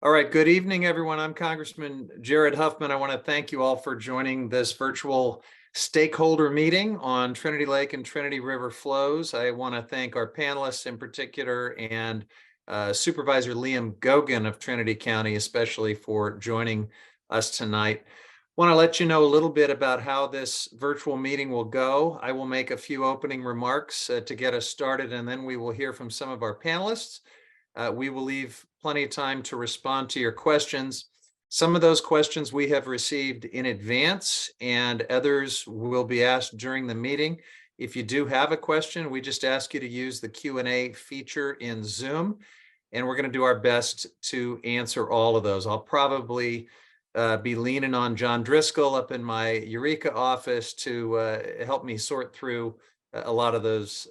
All right, good evening, everyone. I'm Congressman Jared Huffman. I want to thank you all for joining this virtual stakeholder meeting on Trinity Lake and Trinity River flows. I want to thank our panelists in particular and Supervisor Liam Gogan of Trinity County, especially for joining us tonight. I want to let you know a little bit about how this virtual meeting will go. I will make a few opening remarks to get us started, and then we will hear from some of our panelists. We will leave plenty of time to respond to your questions. Some of those questions we have received in advance, and others will be asked during the meeting. If you do have a question, we just ask you to use the Q&A feature in Zoom, and we're going to do our best to answer all of those. I'll probably be leaning on John Driscoll up in my Eureka office to help me sort through a lot of those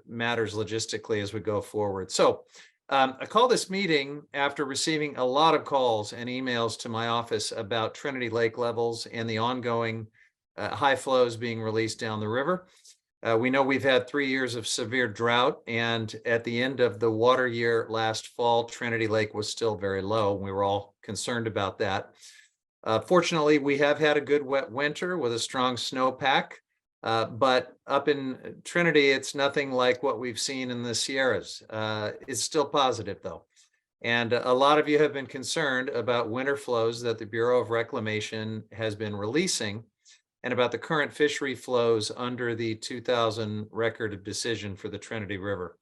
matters logistically as we go forward. So I call this meeting after receiving a lot of calls and emails to my office about Trinity Lake levels and the ongoing high flows being released down the river. We know we've had 3 years of severe drought, and at the end of the water year last fall, Trinity Lake was still very low. We were all concerned about that. Fortunately, we have had a good wet winter with a strong snowpack. But up in Trinity, it's nothing like what we've seen in the Sierras. It's still positive, though. And a lot of you have been concerned about winter flows that the Bureau of Reclamation has been releasing and about the current fishery flows under the 2000 record of decision for the Trinity River.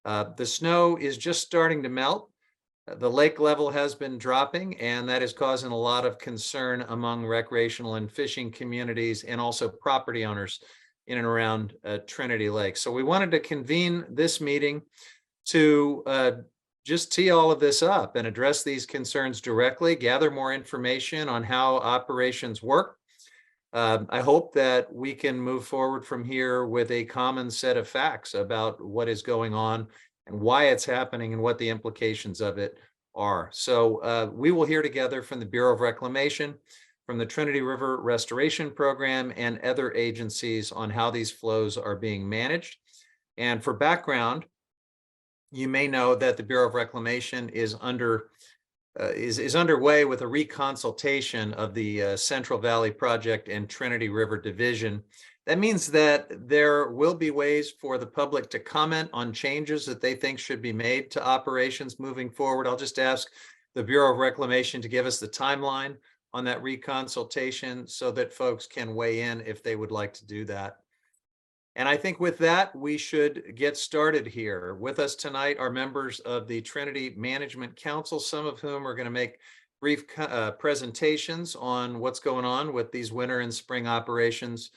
The snow is just starting to melt. The lake level has been dropping, and that is causing a lot of concern among recreational and fishing communities and also property owners in and around Trinity Lake. So we wanted to convene this meeting to just tee all of this up and address these concerns directly, gather more information on how operations work. I hope that we can move forward from here with a common set of facts about what is going on and why it's happening and what the implications of it are. So we will hear together from the Bureau of Reclamation, from the Trinity River Restoration Program, and other agencies on how these flows are being managed. And for background, you may know that the Bureau of Reclamation is underway with a reconsultation of the Central Valley Project and Trinity River Division. That means that there will be ways for the public to comment on changes that they think should be made to operations moving forward. I'll just ask the Bureau of Reclamation to give us the timeline on that reconsultation so that folks can weigh in if they would like to do that. And I think with that, we should get started here. With us tonight are members of the Trinity Management Council, some of whom are going to make brief presentations on what's going on with these winter and spring operations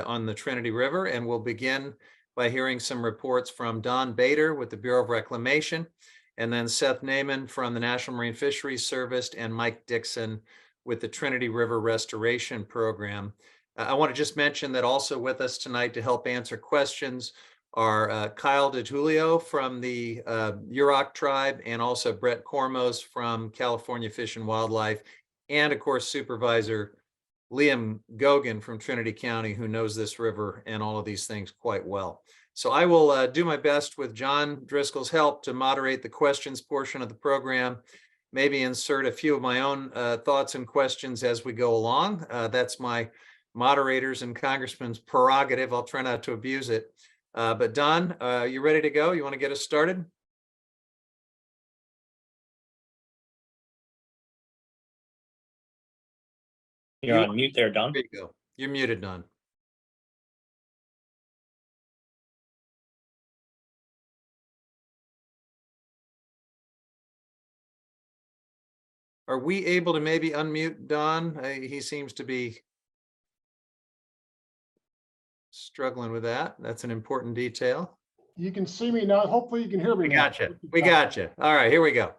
on the Trinity River. And we'll begin by hearing some reports from Don Bader with the Bureau of Reclamation, and then Seth Naiman from the National Marine Fisheries Service, and Mike Dixon with the Trinity River Restoration Program. I want to just mention that also with us tonight to help answer questions are Kyle DeJulio from the Yurok tribe, and also Brett Cormos from California Fish and Wildlife, and of course Supervisor Liam Gogan from Trinity County, who knows this river and all of these things quite well. So I will do my best with John Driscoll's help to moderate the questions portion of the program, maybe insert a few of my own thoughts and questions as we go along. That's my moderators and congressman's prerogative. I'll try not to abuse it. But Don, you ready to go? You want to get us started? You're on mute there, Don. There you go. You're muted, Don. Are we able to maybe unmute Don? He seems to be struggling with that. That's an important detail. You can see me now. Hopefully you can hear me. We got you. We got you. All right, here we go.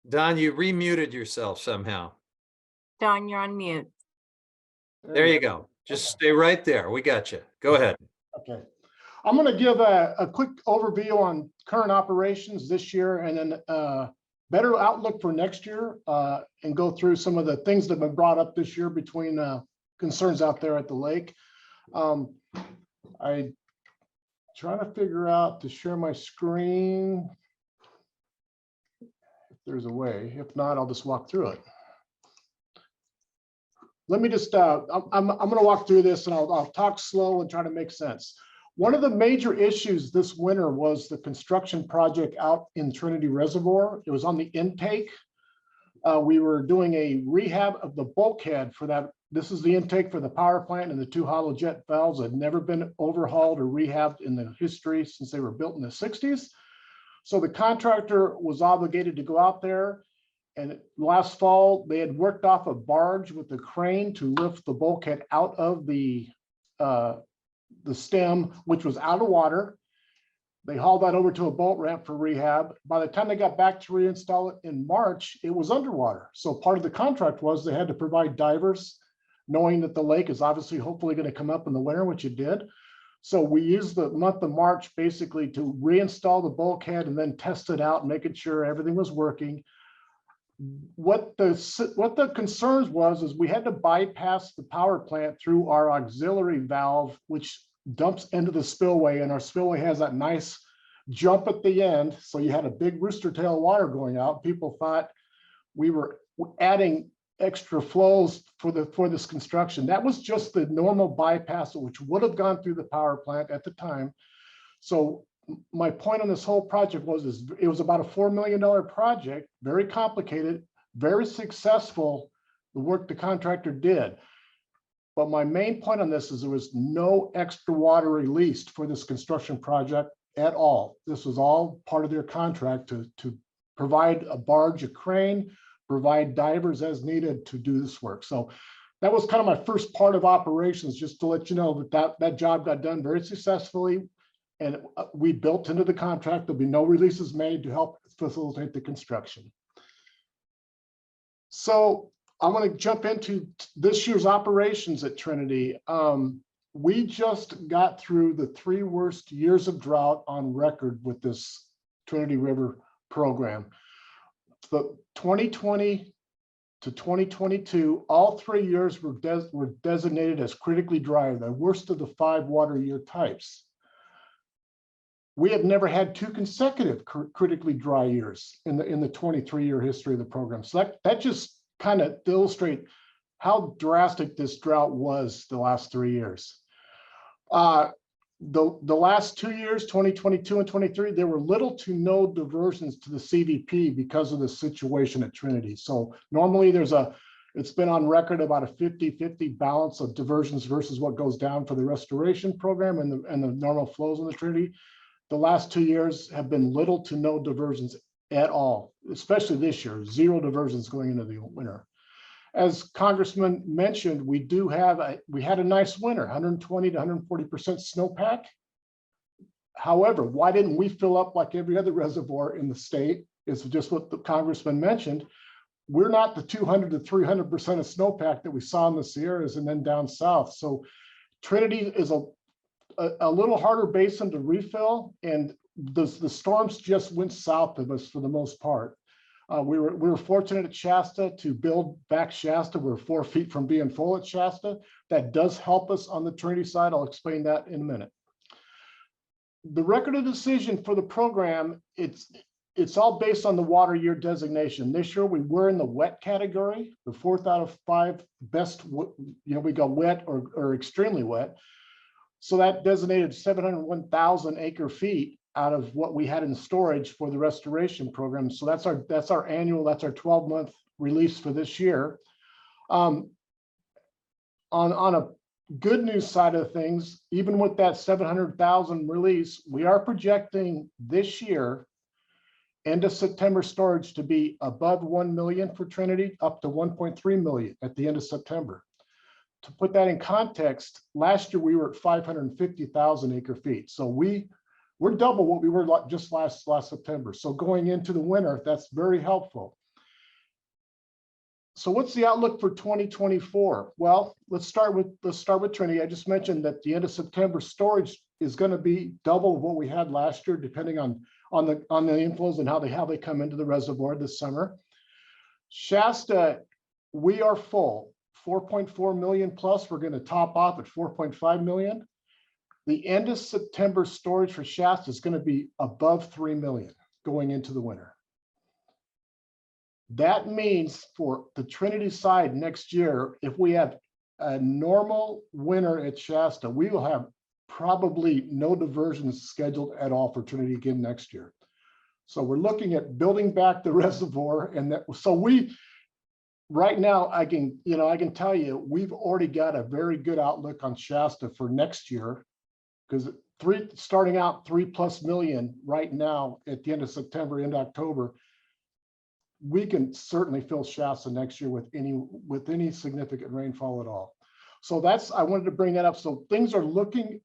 Don, you remuted yourself somehow. Don, you're on mute. There you go. Just stay right there. We got you. Go ahead. Okay. I'm going to give a quick overview on current operations this year, and then better outlook for next year, and go through some of the things that have been brought up this year between concerns out there at the lake. I trying to figure out to share my screen. If there's a way, if not, I'll just walk through it. Let me just, I'm going to walk through this and I'll talk slow and try to make sense. One of the major issues this winter was the construction project out in Trinity Reservoir. It was on the intake. We were doing a rehab of the bulkhead for that. This is the intake for the power plant, and the two hollow jet valves had never been overhauled or rehabbed in the history since they were built in the 60s. So the contractor was obligated to go out there, and last fall they had worked off a barge with a crane to lift the bulkhead out of the stem, which was out of water. They hauled that over to a boat ramp for rehab. By the time they got back to reinstall it in March, it was underwater. So part of the contract was they had to provide divers, knowing that the lake is obviously hopefully going to come up in the winter, which it did. So we used the month of March basically to reinstall the bulkhead and then test it out, making sure everything was working. What the concerns was is we had to bypass the power plant through our auxiliary valve, which dumps into the spillway, and our spillway has that nice jump at the end. So you had a big rooster tail water going out. People thought we were adding extra flows for this construction. That was just the normal bypass, which would have gone through the power plant at the time. So my point on this whole project was it was about a $4 million project, very complicated, very successful, the work the contractor did. But my main point on this is there was no extra water released for this construction project at all. This was all part of their contract to provide a barge, a crane, provide divers as needed to do this work. So that was kind of my first part of operations, just to let you know that job got done very successfully. And we built into the contract, there'll be no releases made to help facilitate the construction. So I want to jump into this year's operations at Trinity. We just got through the 3 worst years of drought on record with this Trinity River program. The 2020 to 2022, all 3 years were designated as critically dry, the worst of the 5 water year types. We have never had 2 consecutive critically dry years in the 23-year history of the program. So that just kind of illustrate how drastic this drought was the last 3 years. The last 2 years, 2022 and 23, there were little to no diversions to the CVP because of the situation at Trinity. So normally it's been on record about a 50-50 balance of diversions versus what goes down for the restoration program and the normal flows in the Trinity. The last 2 years have been little to no diversions at all, especially this year, 0 diversions going into the winter. As Congressman mentioned, we had a nice winter, 120 to 140% snowpack. However, why didn't we fill up like every other reservoir in the state? Is just what the Congressman mentioned. We're not the 200 to 300% of snowpack that we saw in the Sierras and then down south. So Trinity is a little harder basin to refill, and the storms just went south of us for the most part. We were fortunate at Shasta to build back Shasta. We're 4 feet from being full at Shasta. That does help us on the Trinity side. I'll explain that in a minute. The record of decision for the program, it's all based on the water year designation. This year we were in the wet category, the 4th out of 5 best. We got wet or extremely wet. So that designated 701,000 acre feet out of what we had in storage for the restoration program. So that's our annual, that's our 12-month release for this year. On a good news side of things, even with that 700,000 release, we are projecting this year end of September storage to be above 1 million for Trinity, up to 1.3 million at the end of September. To put that in context, last year we were at 550,000 acre feet. So we're double what we were just last September. So going into the winter, that's very helpful. So what's the outlook for 2024? Well, let's start with Trinity. I just mentioned that the end of September storage is going to be double what we had last year, depending on the inflows and how they come into the reservoir this summer. Shasta, we are full. 4.4 million plus. We're going to top off at 4.5 million. The end of September storage for Shasta is going to be above 3 million going into the winter. That means for the Trinity side next year, if we have a normal winter at Shasta, we will have probably no diversions scheduled at all for Trinity again next year. So we're looking at building back the reservoir, and that, so we, right now, I can tell you, we've already got a very good outlook on Shasta for next year, because starting out 3+ million right now at the end of September, into October, we can certainly fill Shasta next year with any significant rainfall at all. So that's, I wanted to bring that up. So things are looking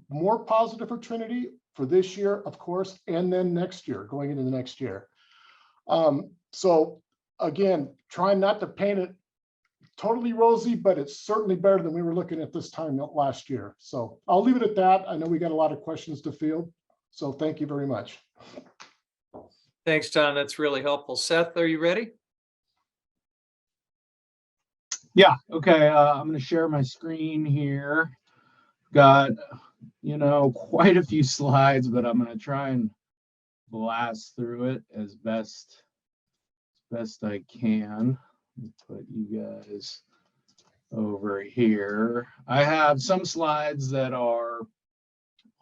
more positive for Trinity for this year, of course, and then next year, going into the next year. So again, trying not to paint it totally rosy, but it's certainly better than we were looking at this time last year. So I'll leave it at that. I know we got a lot of questions to field, so thank you very much. Thanks, Don. That's really helpful. Seth, are you ready? Yeah, okay. I'm going to share my screen here. Got, quite a few slides, but I'm going to try and blast through it as best I can. Put you guys over here. I have some slides that are,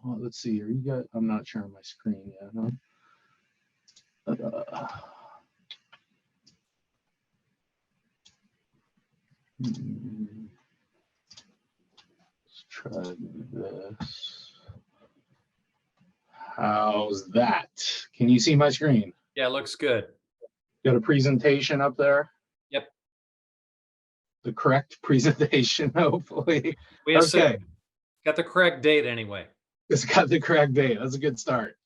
let's see here. I'm not sharing my screen yet, huh? Let's try this. How's that? Can you see my screen? Yeah, looks good. Got a presentation up there? Yep. The correct presentation, hopefully. We have Okay. Got the correct date anyway. It's got the correct date. That's a good start.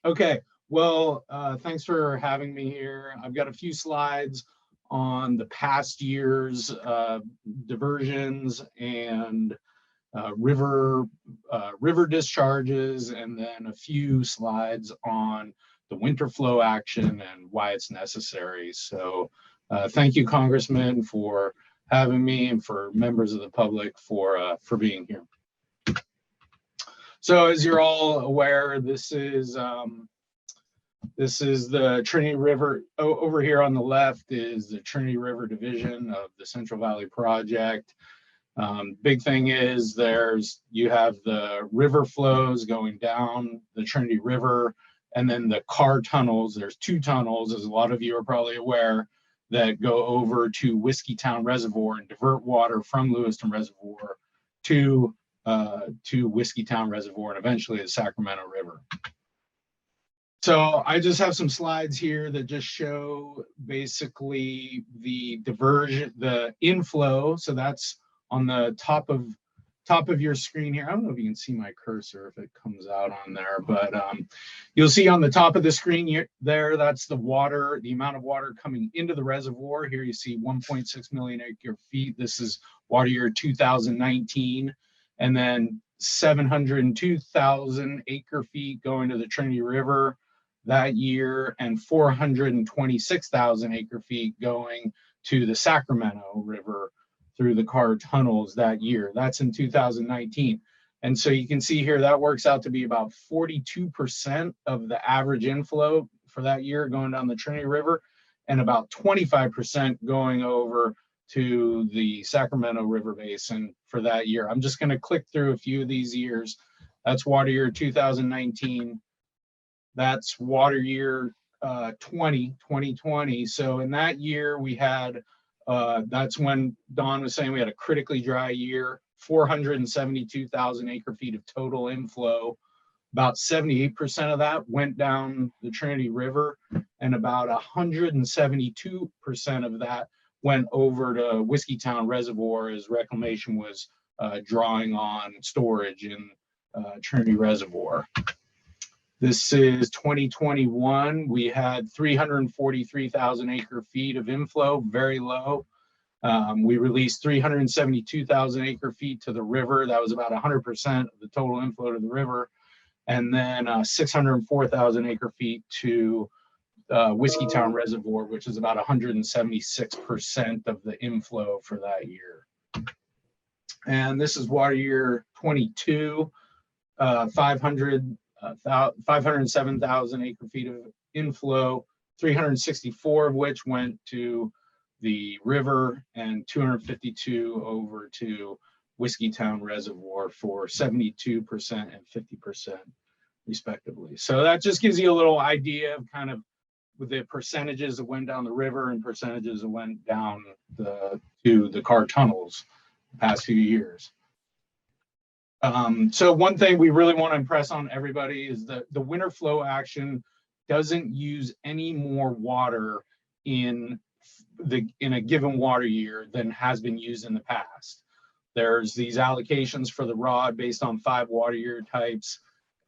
Okay. Well, thanks for having me here. I've got a few slides on the past year's diversions and river discharges, and then a few slides on the winter flow action and why it's necessary. So thank you, Congressman, for having me, and for members of the public for being here. So as you're all aware, this is the Trinity River. Over here on the left is the Trinity River division of the Central Valley Project. Big thing is you have the river flows going down the Trinity River, and then the car tunnels. There's 2 tunnels, as a lot of you are probably aware, that go over to Whiskeytown Reservoir and divert water from Lewiston Reservoir to Whiskeytown Reservoir and eventually the Sacramento River. So I just have some slides here that just show basically the diversion, the inflow. So that's on the top of your screen here. I don't know if you can see my cursor if it comes out on there, but you'll see on the top of the screen there, that's the water, the amount of water coming into the reservoir. Here you see 1.6 million acre feet. This is water year 2019. And then 702,000 acre feet going to the Trinity River that year, and 426,000 acre feet going to the Sacramento River through the car tunnels that year. That's in 2019. And so you can see here that works out to be about 42% of the average inflow for that year going down the Trinity River, and about 25% going over to the Sacramento River Basin for that year. I'm just going to click through a few of these years. That's water year 2019. That's water year 2020. So in that year we had, that's when Don was saying we had a critically dry year, 472,000 acre feet of total inflow. About 78% of that went down the Trinity River, and about 172% of that went over to Whiskeytown Reservoir as reclamation was drawing on storage in Trinity Reservoir. This is 2021. We had 343,000 acre feet of inflow, very low. We released 372,000 acre feet to the river. That was about 100% of the total inflow to the river. And then 604,000 acre feet to Whiskeytown Reservoir, which is about 176% of the inflow for that year. And this is water year 22. 507,000 acre feet of inflow, 364 of which went to the river and 252 over to Whiskeytown Reservoir for 72% and 50% respectively. So that just gives you a little idea of kind of the percentages that went down the river and percentages that went down to the car tunnels the past few years. So one thing we really want to impress on everybody is that the winter flow action doesn't use any more water in a given water year than has been used in the past. There's these allocations for the rod based on 5 water year types,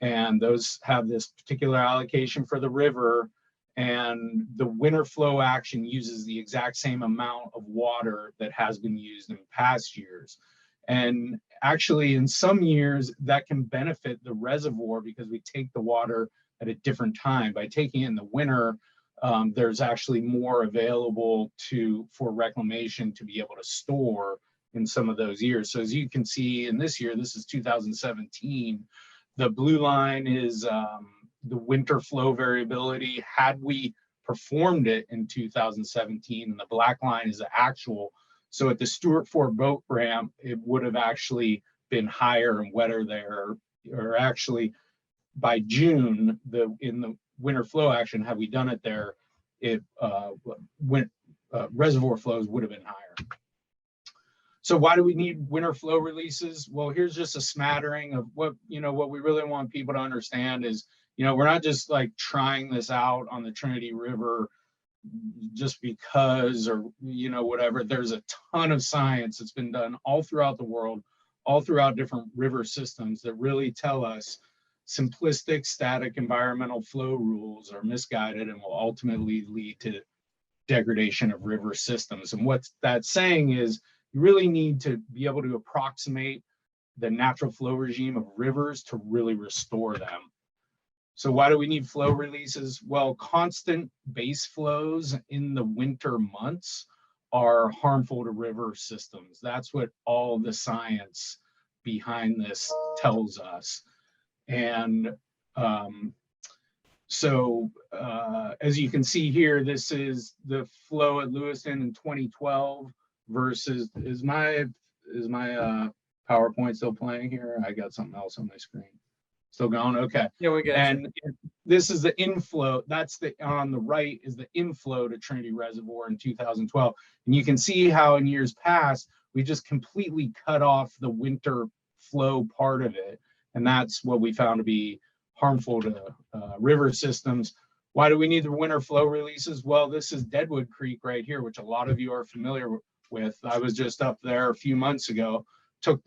and those have this particular allocation for the river, and the winter flow action uses the exact same amount of water that has been used in past years. And actually in some years that can benefit the reservoir because we take the water at a different time. By taking it in the winter, there's actually more available for reclamation to be able to store in some of those years. So as you can see in this year, this is 2017, the blue line is the winter flow variability had we performed it in 2017, and the black line is the actual. So at the Stewart Ford boat ramp, it would have actually been higher and wetter there, or actually by June, in the winter flow action, had we done it there, it reservoir flows would have been higher. So why do we need winter flow releases? Well, here's just a smattering of what we really want people to understand is, we're not just like trying this out on the Trinity River just because, or whatever. There's a ton of science that's been done all throughout the world, all throughout different river systems that really tell us simplistic static environmental flow rules are misguided and will ultimately lead to degradation of river systems. And what that's saying is you really need to be able to approximate the natural flow regime of rivers to really restore them. So why do we need flow releases? Well, constant base flows in the winter months are harmful to river systems. That's what all the science behind this tells us. And as you can see here, this is the flow at Lewiston in 2012 versus, is my PowerPoint still playing here? I got something else on my screen. Still going? Okay. Yeah, we got you. And this is the inflow. That's on the right is the inflow to Trinity Reservoir in 2012. And you can see how in years past, we just completely cut off the winter flow part of it. And that's what we found to be harmful to river systems. Why do we need the winter flow releases? Well, this is Deadwood Creek right here, which a lot of you are familiar with. I was just up there a few months ago, took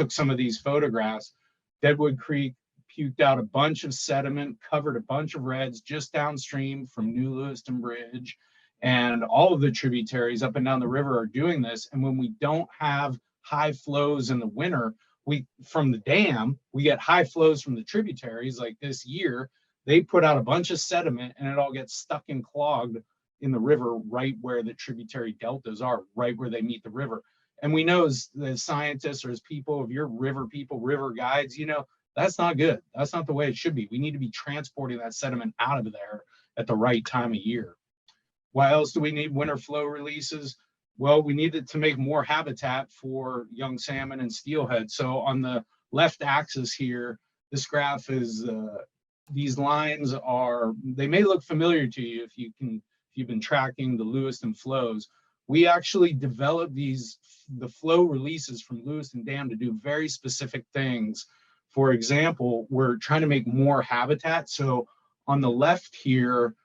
some of these photographs. Deadwood Creek puked out a bunch of sediment, covered a bunch of reds just downstream from New Lewiston Bridge. And all of the tributaries up and down the river are doing this. And when we don't have high flows in the winter, from the dam, we get high flows from the tributaries. Like this year, they put out a bunch of sediment and it all gets stuck and clogged in the river right where the tributary deltas are, right where they meet the river. And we know as scientists or as people, if you're river people, river guides, that's not good. That's not the way it should be. We need to be transporting that sediment out of there at the right time of year. Why else do we need winter flow releases? Well, we need it to make more habitat for young salmon and steelhead. So on the left axis here, this graph is, these lines they may look familiar to you if you've been tracking the Lewiston flows. We actually developed the flow releases from Lewiston Dam to do very specific things. For example, we're trying to make more habitat. So on the left here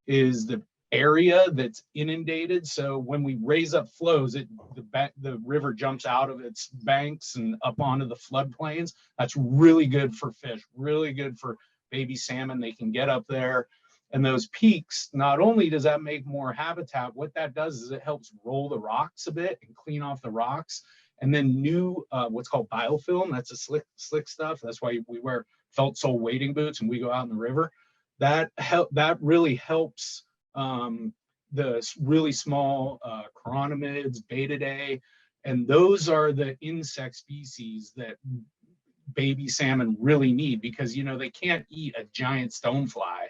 is the area that's inundated. So when we raise up flows, the river jumps out of its banks and up onto the floodplains. That's really good for fish, really good for baby salmon. They can get up there. And those peaks, not only does that make more habitat, what that does is it helps roll the rocks a bit and clean off the rocks. And then new, what's called biofilm, that's a slick stuff. That's why we wear felt sole wading boots and we go out in the river. That really helps the really small chironomids, betidae, and those are the insect species that baby salmon really need, because, you know, they can't eat a giant stonefly.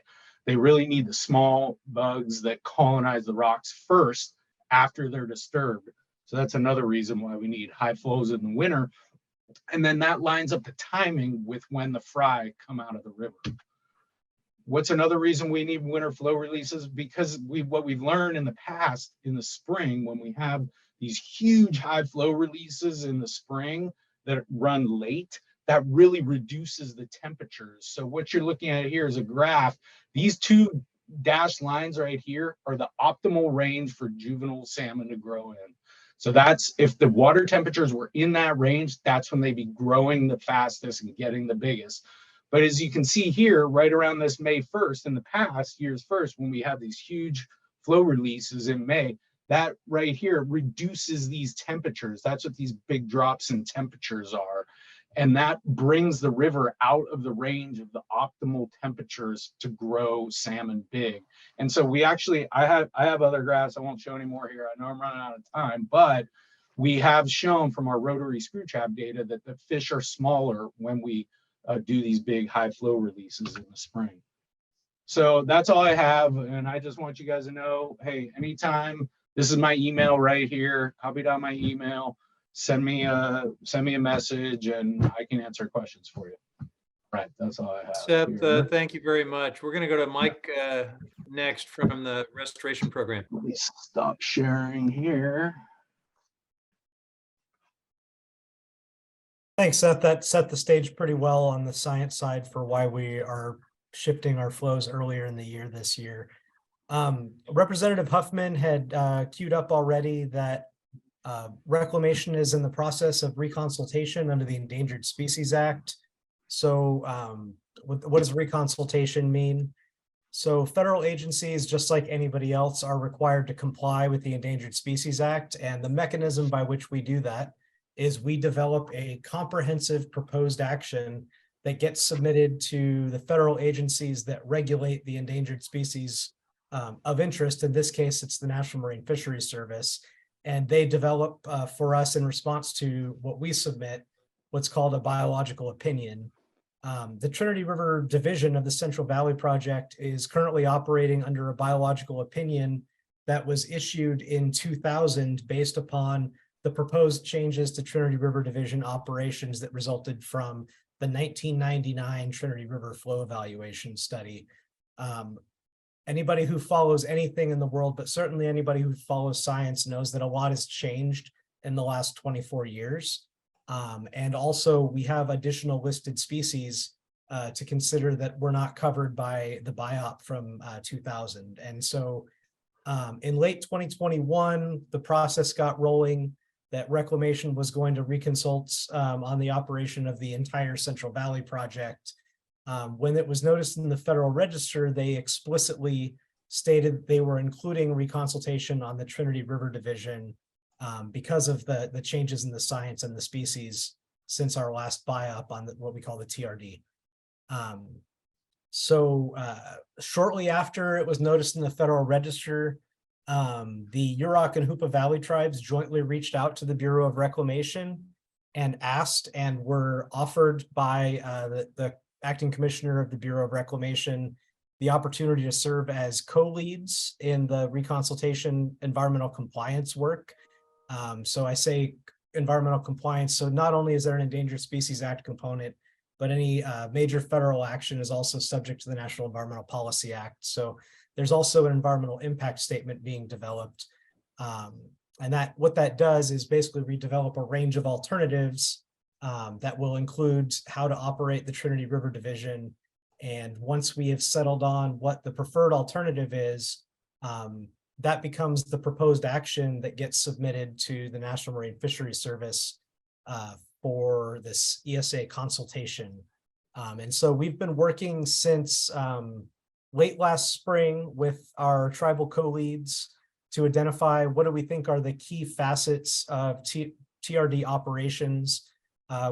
They really need the small bugs that colonize the rocks first after they're disturbed. So that's another reason why we need high flows in the winter. And then that lines up the timing with when the fry come out of the river. What's another reason we need winter flow releases? Because what we've learned in the past, in the spring, when we have these huge high flow releases in the spring that run late, that really reduces the temperatures. So what you're looking at here is a graph. These two dashed lines right here are the optimal range for juvenile salmon to grow in. So that's, if the water temperatures were in that range, that's when they'd be growing the fastest and getting the biggest. But as you can see here, right around this May 1st, in the past years first, when we have these huge flow releases in May, that right here reduces these temperatures. That's what these big drops in temperatures are. And that brings the river out of the range of the optimal temperatures to grow salmon big. And so we actually, I have other graphs. I won't show any more here. I know I'm running out of time, but we have shown from our rotary screw trap data that the fish are smaller when we do these big high flow releases in the spring. So that's all I have. And I just want you guys to know, hey, anytime, this is my email right here, copied on my email. Send me a message and I can answer questions for you. Right, that's all I have. Seth, thank you very much. We're going to go to Mike next from the restoration program. Let me stop sharing here. Thanks, Seth. That set the stage pretty well on the science side for why we are shifting our flows earlier in the year this year. Representative Huffman had queued up already that reclamation is in the process of reconsultation under the Endangered Species Act. So what does reconsultation mean? So federal agencies, just like anybody else, are required to comply with the Endangered Species Act. And the mechanism by which we do that is we develop a comprehensive proposed action that gets submitted to the federal agencies that regulate the endangered species of interest. In this case, it's the National Marine Fisheries Service. And they develop for us, in response to what we submit, what's called a biological opinion. The Trinity River Division of the Central Valley Project is currently operating under a biological opinion that was issued in 2000 based upon the proposed changes to Trinity River Division operations that resulted from the 1999 Trinity River Flow Evaluation Study. Anybody who follows anything in the world, but certainly anybody who follows science, knows that a lot has changed in the last 24 years. And also we have additional listed species to consider that were not covered by the BIOP from 2000. And so in late 2021, the process got rolling that reclamation was going to reconsult on the operation of the entire Central Valley project. When it was noticed in the Federal Register, they explicitly stated they were including reconsultation on the Trinity River Division because of the changes in the science and the species since our last BIOP on what we call the TRD. Shortly after it was noticed in the Federal Register, the Yurok and Hoopa Valley tribes jointly reached out to the Bureau of Reclamation and asked and were offered by the acting commissioner of the Bureau of Reclamation the opportunity to serve as co-leads in the reconsultation environmental compliance work. So I say environmental compliance. So not only is there an Endangered Species Act component, but any major federal action is also subject to the National Environmental Policy Act. So there's also an environmental impact statement being developed. And what that does is basically redevelop a range of alternatives that will include how to operate the Trinity River Division. And once we have settled on what the preferred alternative is, that becomes the proposed action that gets submitted to the National Marine Fisheries Service for this ESA consultation. And so we've been working since late last spring with our tribal co-leads to identify what do we think are the key facets of TRD operations,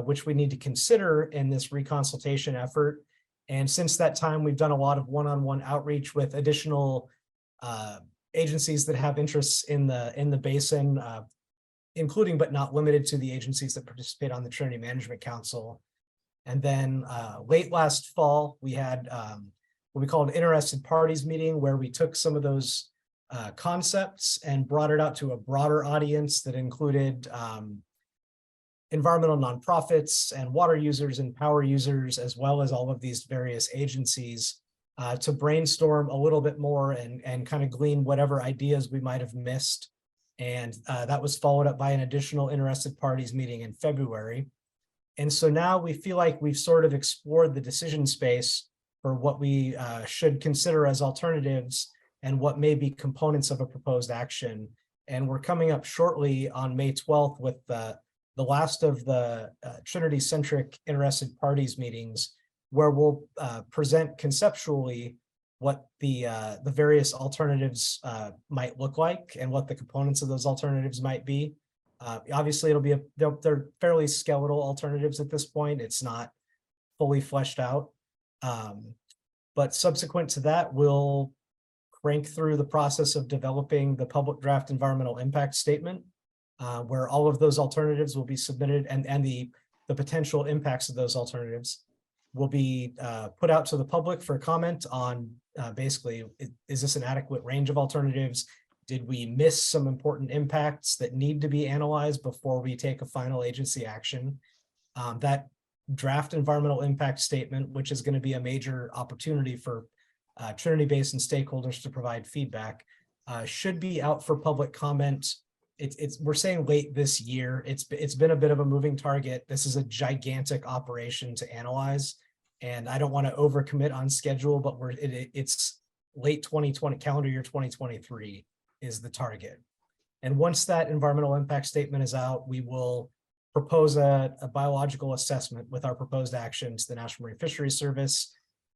which we need to consider in this reconsultation effort. And since that time, we've done a lot of one-on-one outreach with additional agencies that have interests in the basin, including but not limited to the agencies that participate on the Trinity Management Council. And then late last fall, we had what we called an interested parties meeting, where we took some of those concepts and brought it out to a broader audience that included environmental nonprofits and water users and power users, as well as all of these various agencies, to brainstorm a little bit more and kind of glean whatever ideas we might have missed. And that was followed up by an additional interested parties meeting in February. And so now we feel like we've sort of explored the decision space for what we should consider as alternatives and what may be components of a proposed action. And we're coming up shortly on May 12th with the last of the Trinity-centric interested parties meetings, where we'll present conceptually what the various alternatives might look like and what the components of those alternatives might be. Obviously, it'll be they're fairly skeletal alternatives at this point. It's not fully fleshed out. But subsequent to that, we'll crank through the process of developing the public draft environmental impact statement, where all of those alternatives will be submitted, and the potential impacts of those alternatives will be put out to the public for comment on basically, is this an adequate range of alternatives? Did we miss some important impacts that need to be analyzed before we take a final agency action? That draft environmental impact statement, which is going to be a major opportunity for Trinity Basin stakeholders to provide feedback, should be out for public comment. We're saying late this year. It's been a bit of a moving target. This is a gigantic operation to analyze, and I don't want to overcommit on schedule, but it's late 2020, calendar year 2023 is the target. And once that environmental impact statement is out, we will propose a biological assessment with our proposed actions to the National Marine Fisheries Service,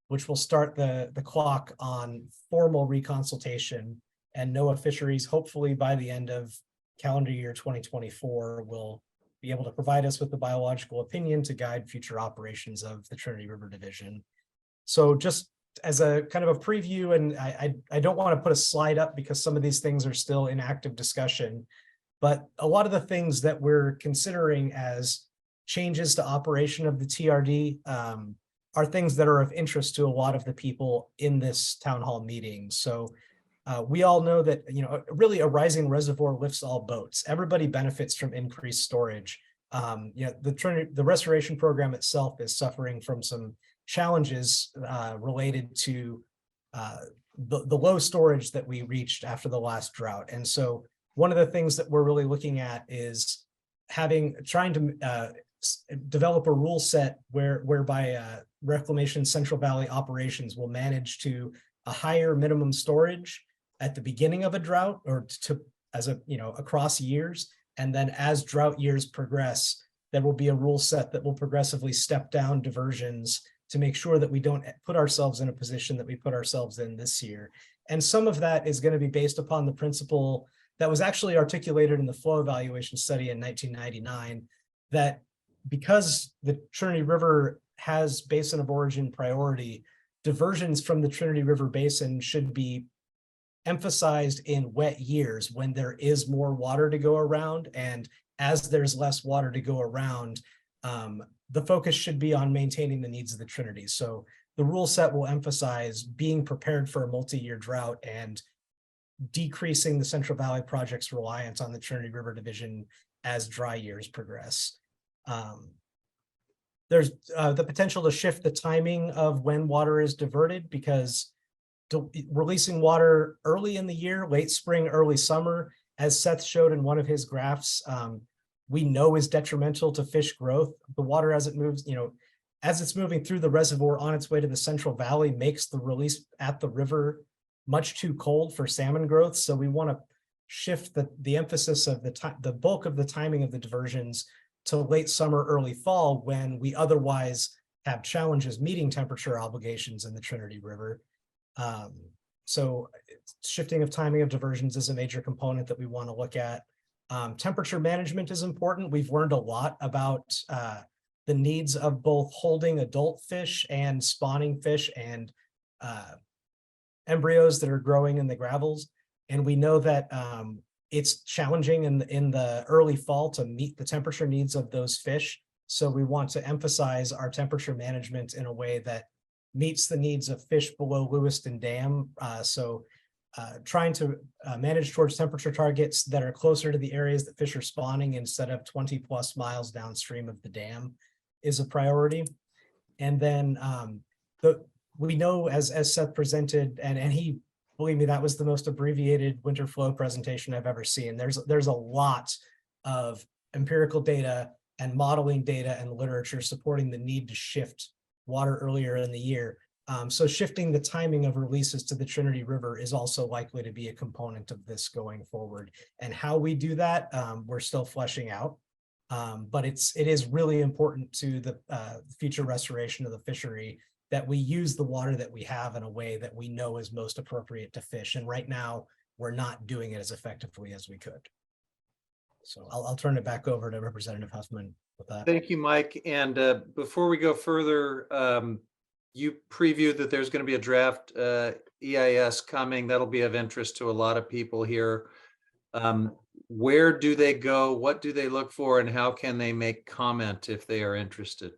which will start the clock on formal reconsultation, and NOAA Fisheries, hopefully by the end of calendar year 2024, will be able to provide us with the biological opinion to guide future operations of the Trinity River Division. So just as a kind of a preview, and I don't want to put a slide up because some of these things are still in active discussion, but a lot of the things that we're considering as changes to operation of the TRD are things that are of interest to a lot of the people in this town hall meeting. So we all know that, really a rising reservoir lifts all boats. Everybody benefits from increased storage. The restoration program itself is suffering from some challenges related to the low storage that we reached after the last drought. And so one of the things that we're really looking at is trying to develop a rule set whereby Reclamation Central Valley operations will manage to a higher minimum storage at the beginning of a drought, or across years. And then as drought years progress, there will be a rule set that will progressively step down diversions to make sure that we don't put ourselves in a position that we put ourselves in this year. And some of that is going to be based upon the principle that was actually articulated in the flow evaluation study in 1999, that because the Trinity River has basin of origin priority, diversions from the Trinity River Basin should be emphasized in wet years when there is more water to go around. And as there's less water to go around, the focus should be on maintaining the needs of the Trinity. So the rule set will emphasize being prepared for a multi-year drought and decreasing the Central Valley Project's reliance on the Trinity River Division as dry years progress. There's the potential to shift the timing of when water is diverted, because releasing water early in the year, late spring, early summer, as Seth showed in one of his graphs, we know is detrimental to fish growth. The water, as it moves, as it's moving through the reservoir on its way to the Central Valley, makes the release at the river much too cold for salmon growth. So we want to shift the emphasis of the bulk of the timing of the diversions to late summer, early fall, when we otherwise have challenges meeting temperature obligations in the Trinity River. So shifting of timing of diversions is a major component that we want to look at. Temperature management is important. We've learned a lot about the needs of both holding adult fish and spawning fish and embryos that are growing in the gravels. And we know that it's challenging in the early fall to meet the temperature needs of those fish. So we want to emphasize our temperature management in a way that meets the needs of fish below Lewiston Dam. Trying to manage towards temperature targets that are closer to the areas that fish are spawning instead of 20 plus miles downstream of the dam is a priority. And then we know, as Seth presented, and he, believe me, that was the most abbreviated winter flow presentation I've ever seen. There's a lot of empirical data and modeling data and literature supporting the need to shift water earlier in the year. So shifting the timing of releases to the Trinity River is also likely to be a component of this going forward. And how we do that, we're still fleshing out. But it is really important to the future restoration of the fishery that we use the water that we have in a way that we know is most appropriate to fish. And right now, we're not doing it as effectively as we could. So I'll turn it back over to Representative Huffman with that. Thank you, Mike. And before we go further, you previewed that there's going to be a draft EIS coming. That'll be of interest to a lot of people here. Where do they go? What do they look for? And how can they make comment if they are interested?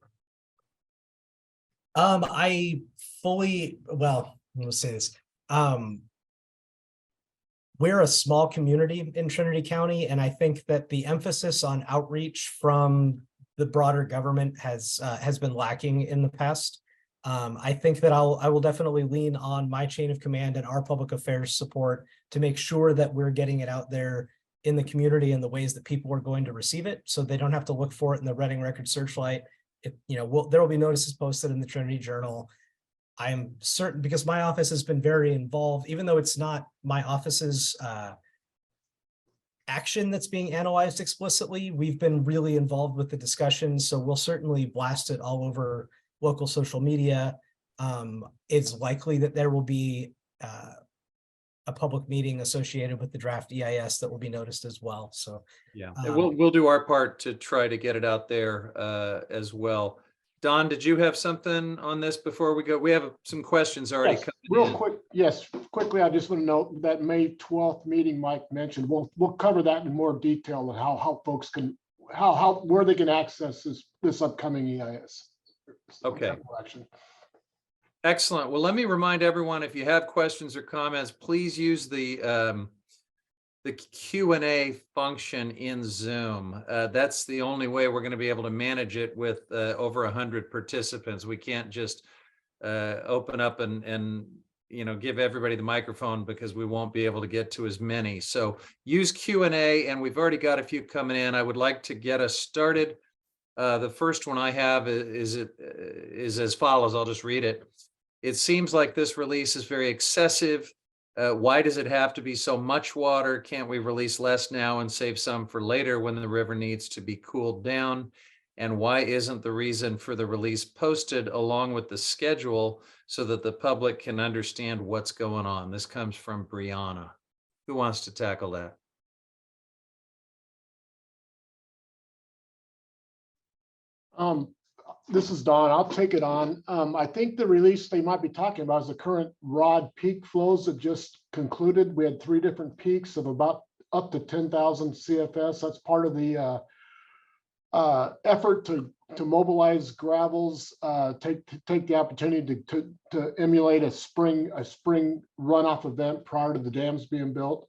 Let's say this. We're a small community in Trinity County, and I think that the emphasis on outreach from the broader government has been lacking in the past. I think that I will definitely lean on my chain of command and our public affairs support to make sure that we're getting it out there in the community in the ways that people are going to receive it, so they don't have to look for it in the Reading Record Searchlight. There will be notices posted in the Trinity Journal. I am certain, because my office has been very involved, even though it's not my office's action that's being analyzed explicitly, we've been really involved with the discussion. So we'll certainly blast it all over local social media. It's likely that there will be a public meeting associated with the draft EIS that will be noticed as well. So yeah, we'll do our part to try to get it out there as well. Don, did you have something on this before we go? We have some questions already coming real in. quick. Yes, quickly. I just want to note that May 12th meeting Mike mentioned. We'll cover that in more detail and how folks can where they can access this upcoming EIS. Okay. Excellent. Well, let me remind everyone, if you have questions or comments, please use the Q&A function in Zoom. That's the only way we're going to be able to manage it with over 100 participants. We can't just open up and give everybody the microphone, because we won't be able to get to as many. So use Q&A, and we've already got a few coming in. I would like to get us started. The first one I have is as follows. I'll just read it. It seems like this release is very excessive. Why does it have to be so much water? Can't we release less now and save some for later when the river needs to be cooled down? And why isn't the reason for the release posted along with the schedule so that the public can understand what's going on? This comes from Brianna. Who wants to tackle that? This is Don. I'll take it on. I think the release they might be talking about is the current rod peak flows that just concluded. We had 3 different peaks of about up to 10,000 CFS. That's part of the effort to mobilize gravels, take the opportunity to emulate a spring runoff event prior to the dams being built.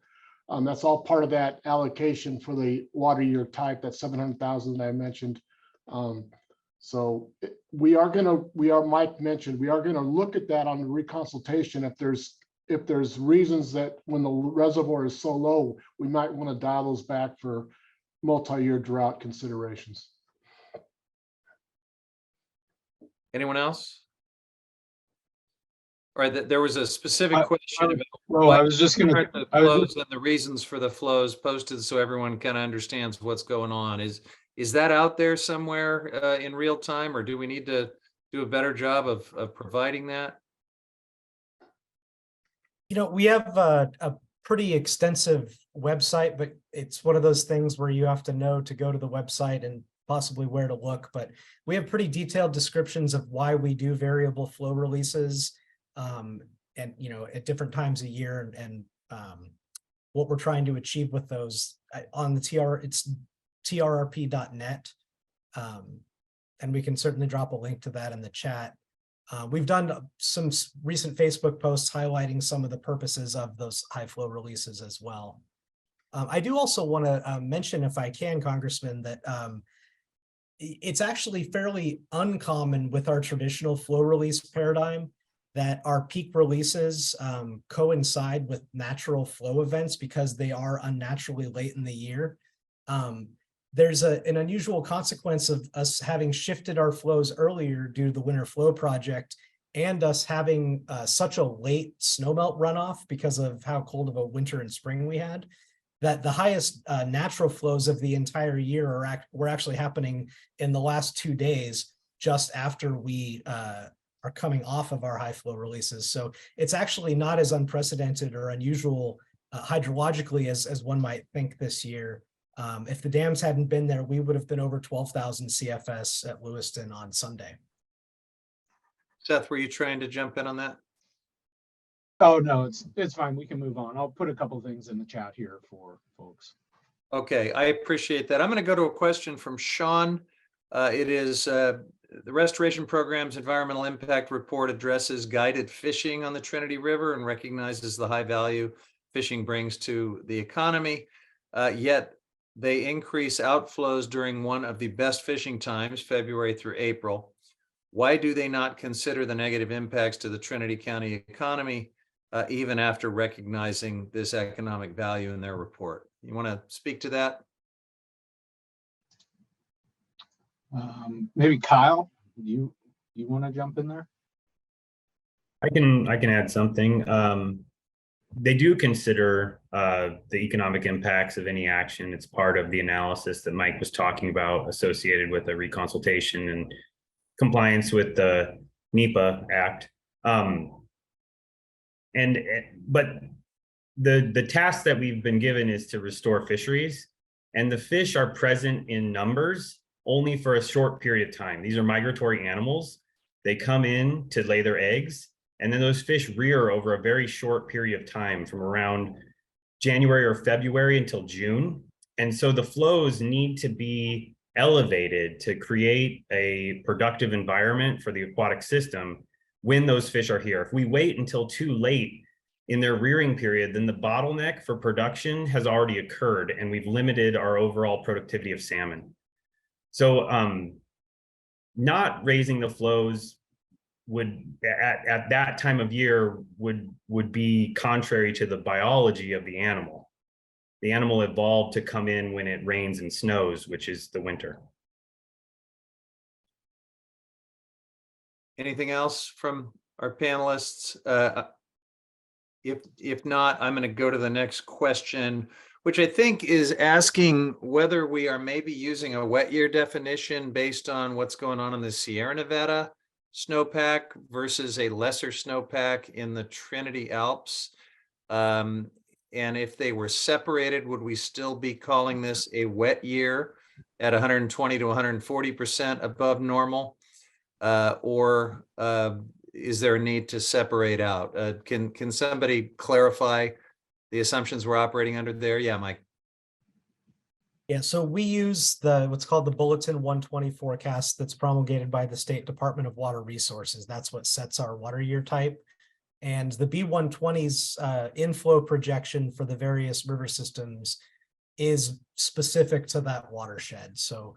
That's all part of that allocation for the water year type, that 700,000 that I mentioned. So Mike mentioned, we are gonna look at that on the reconsultation. If there's reasons that when the reservoir is so low, we might want to dial those back for multi-year drought considerations. Anyone else? All right, there was a specific question about Well, I was just going the flows and the reasons for the flows posted, so everyone kind of understands what's going on. Is that out there somewhere in real time, or do we need to do a better job of providing that? We have a pretty extensive website, but it's one of those things where you have to know to go to the website and possibly where to look. But we have pretty detailed descriptions of why we do variable flow releases, and at different times a year, and what we're trying to achieve with those on the it's trrp.net. and we can certainly drop a link to that in the chat. We've done some recent Facebook posts highlighting some of the purposes of those high flow releases as well. I do also want to mention, if I can, Congressman, that it's actually fairly uncommon with our traditional flow release paradigm that our peak releases coincide with natural flow events because they are unnaturally late in the year. There's an unusual consequence of us having shifted our flows earlier due to the winter flow project and us having such a late snowmelt runoff because of how cold of a winter and spring we had, that the highest natural flows of the entire year were actually happening in the last 2 days, just after we are coming off of our high flow releases. So it's actually not as unprecedented or unusual hydrologically as one might think this year. If the dams hadn't been there, we would have been over 12,000 CFS at Lewiston on Sunday. Seth, were you trying to jump in on that? Oh, no, it's fine. We can move on. I'll put a couple things in the chat here for folks. Okay, I appreciate that. I'm going to go to a question from Sean. It is the Restoration Program's Environmental Impact Report addresses guided fishing on the Trinity River and recognizes the high value fishing brings to the economy. Yet they increase outflows during one of the best fishing times, February through April. Why do they not consider the negative impacts to the Trinity County economy, even after recognizing this economic value in their report? You want to speak to that? Maybe Kyle, you want to jump in there? I can add something. They do consider the economic impacts of any action. It's part of the analysis that Mike was talking about, associated with a reconsultation and compliance with the NEPA Act. But the task that we've been given is to restore fisheries, and the fish are present in numbers only for a short period of time. These are migratory animals. They come in to lay their eggs, and then those fish rear over a very short period of time from around January or February until June. And so the flows need to be elevated to create a productive environment for the aquatic system when those fish are here. If we wait until too late in their rearing period, then the bottleneck for production has already occurred, and we've limited our overall productivity of salmon. So not raising the flows would at that time of year would be contrary to the biology of the animal. The animal evolved to come in when it rains and snows, which is the winter. Anything else from our panelists? If not, I'm going to go to the next question, which I think is asking whether we are maybe using a wet year definition based on what's going on in the Sierra Nevada snowpack versus a lesser snowpack in the Trinity Alps. And if they were separated, would we still be calling this a wet year at 120 to 140% above normal? Or is there a need to separate out? Can somebody clarify the assumptions we're operating under there? Yeah, Mike. Yeah, so we use what's called the Bulletin 120 forecast that's promulgated by the State Department of Water Resources. That's what sets our water year type. And the B120's inflow projection for the various river systems is specific to that watershed. So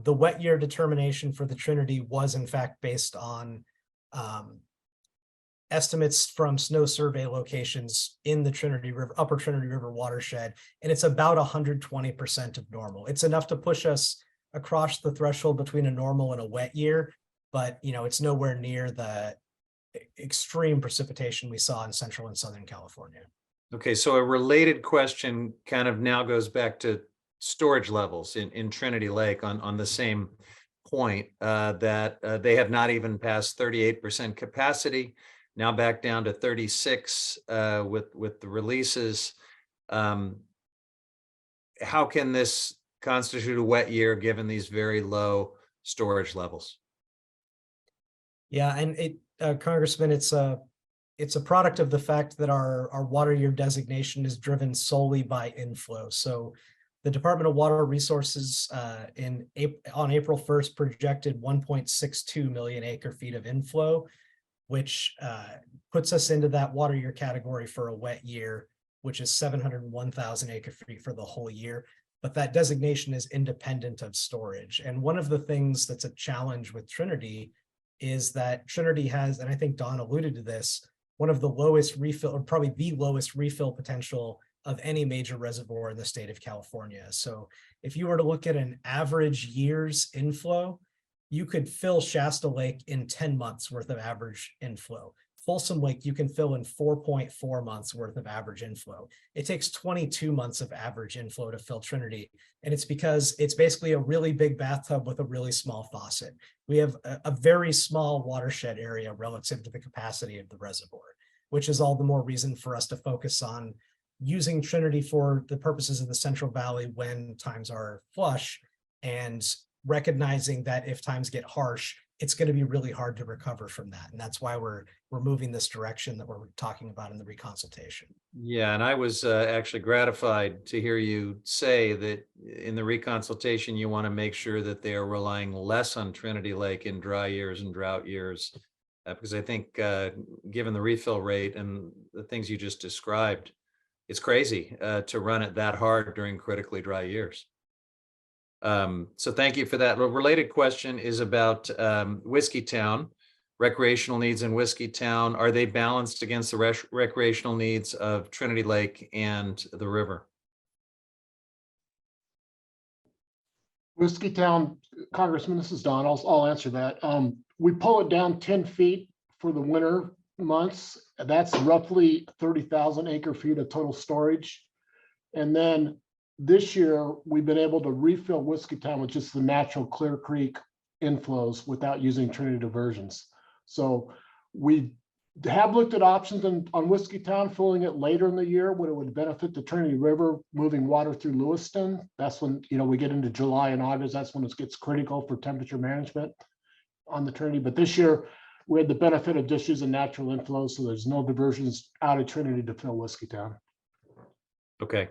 the wet year determination for the Trinity was in fact based on estimates from snow survey locations in the Trinity River, upper Trinity River watershed, and it's about 120% of normal. It's enough to push us across the threshold between a normal and a wet year, but it's nowhere near the extreme precipitation we saw in Central and Southern California. Okay, so a related question kind of now goes back to storage levels in Trinity Lake on the same point, that they have not even passed 38% capacity. Now back down to 36 with the releases. How can this constitute a wet year given these very low storage levels? Yeah, and Congressman, it's a product of the fact that our water year designation is driven solely by inflow. So The Department of Water Resources on April 1st projected 1.62 million acre feet of inflow, which puts us into that water year category for a wet year, which is 701,000 acre feet for the whole year. But that designation is independent of storage. And one of the things that's a challenge with Trinity is that Trinity has, and I think Don alluded to this, one of the lowest refill, or probably the lowest refill potential of any major reservoir in the state of California. So if you were to look at an average year's inflow, you could fill Shasta Lake in 10 months worth of average inflow. Folsom Lake, you can fill in 4.4 months worth of average inflow. It takes 22 months of average inflow to fill Trinity. And it's because it's basically a really big bathtub with a really small faucet. We have a very small watershed area relative to the capacity of the reservoir, which is all the more reason for us to focus on using Trinity for the purposes of the Central Valley when times are flush, and recognizing that if times get harsh, it's going to be really hard to recover from that. And that's why we're moving this direction that we're talking about in the reconsultation. Yeah, and I was actually gratified to hear you say that in the reconsultation, you want to make sure that they are relying less on Trinity Lake in dry years and drought years, because I think given the refill rate and the things you just described, it's crazy to run it that hard during critically dry years. So thank you for that. A related question is about Whiskeytown, recreational needs in Whiskeytown. Are they balanced against the recreational needs of Trinity Lake and the river? Whiskeytown, Congressman, this is Don. I'll answer that. We pull it down 10 feet for the winter months. That's roughly 30,000 acre feet of total storage. And then this year, we've been able to refill Whiskeytown with just the natural Clear Creek inflows without using Trinity diversions. So we have looked at options on Whiskeytown, filling it later in the year when it would benefit the Trinity River, moving water through Lewiston. That's when, we get into July and August. That's when it gets critical for temperature management on the Trinity. But this year, we had the benefit of just using natural inflows, so there's no diversions out of Trinity to fill Whiskeytown. Okay.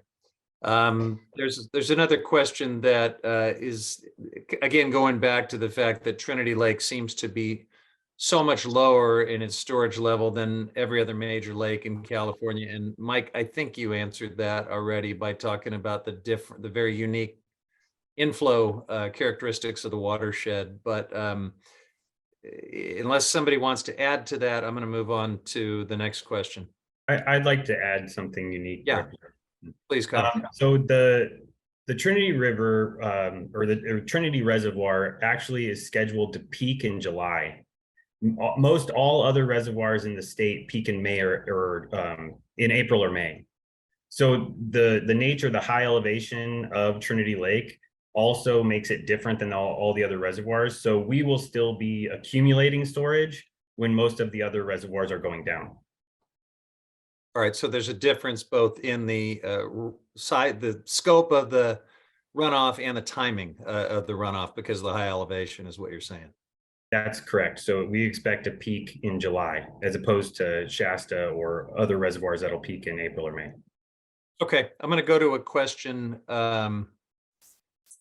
There's another question that is, again, going back to the fact that Trinity Lake seems to be so much lower in its storage level than every other major lake in California. And Mike, I think you answered that already by talking about the very unique inflow characteristics of the watershed. But unless somebody wants to add to that, I'm going to move on to the next question. I'd like to add something unique. Yeah. Please come. So the Trinity River or the Trinity Reservoir actually is scheduled to peak in July. Most all other reservoirs in the state peak in May or in April or May. So the nature, the high elevation of Trinity Lake also makes it different than all the other reservoirs. So we will still be accumulating storage when most of the other reservoirs are going down. All right, so there's a difference both in the the scope of the runoff and the timing of the runoff because of the high elevation is what you're saying. That's correct. So we expect a peak in July as opposed to Shasta or other reservoirs that'll peak in April or May. Okay, I'm going to go to a question from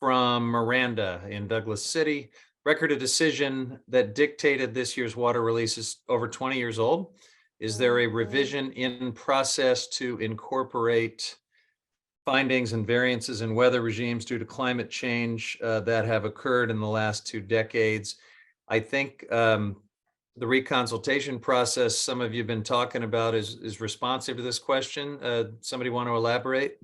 Miranda in Douglas City. Record of decision that dictated this year's water release is over 20 years old. Is there a revision in process to incorporate findings and variances in weather regimes due to climate change that have occurred in the last 2 decades? I think the reconsultation process some of you have been talking about is responsive to this question. Somebody want to elaborate?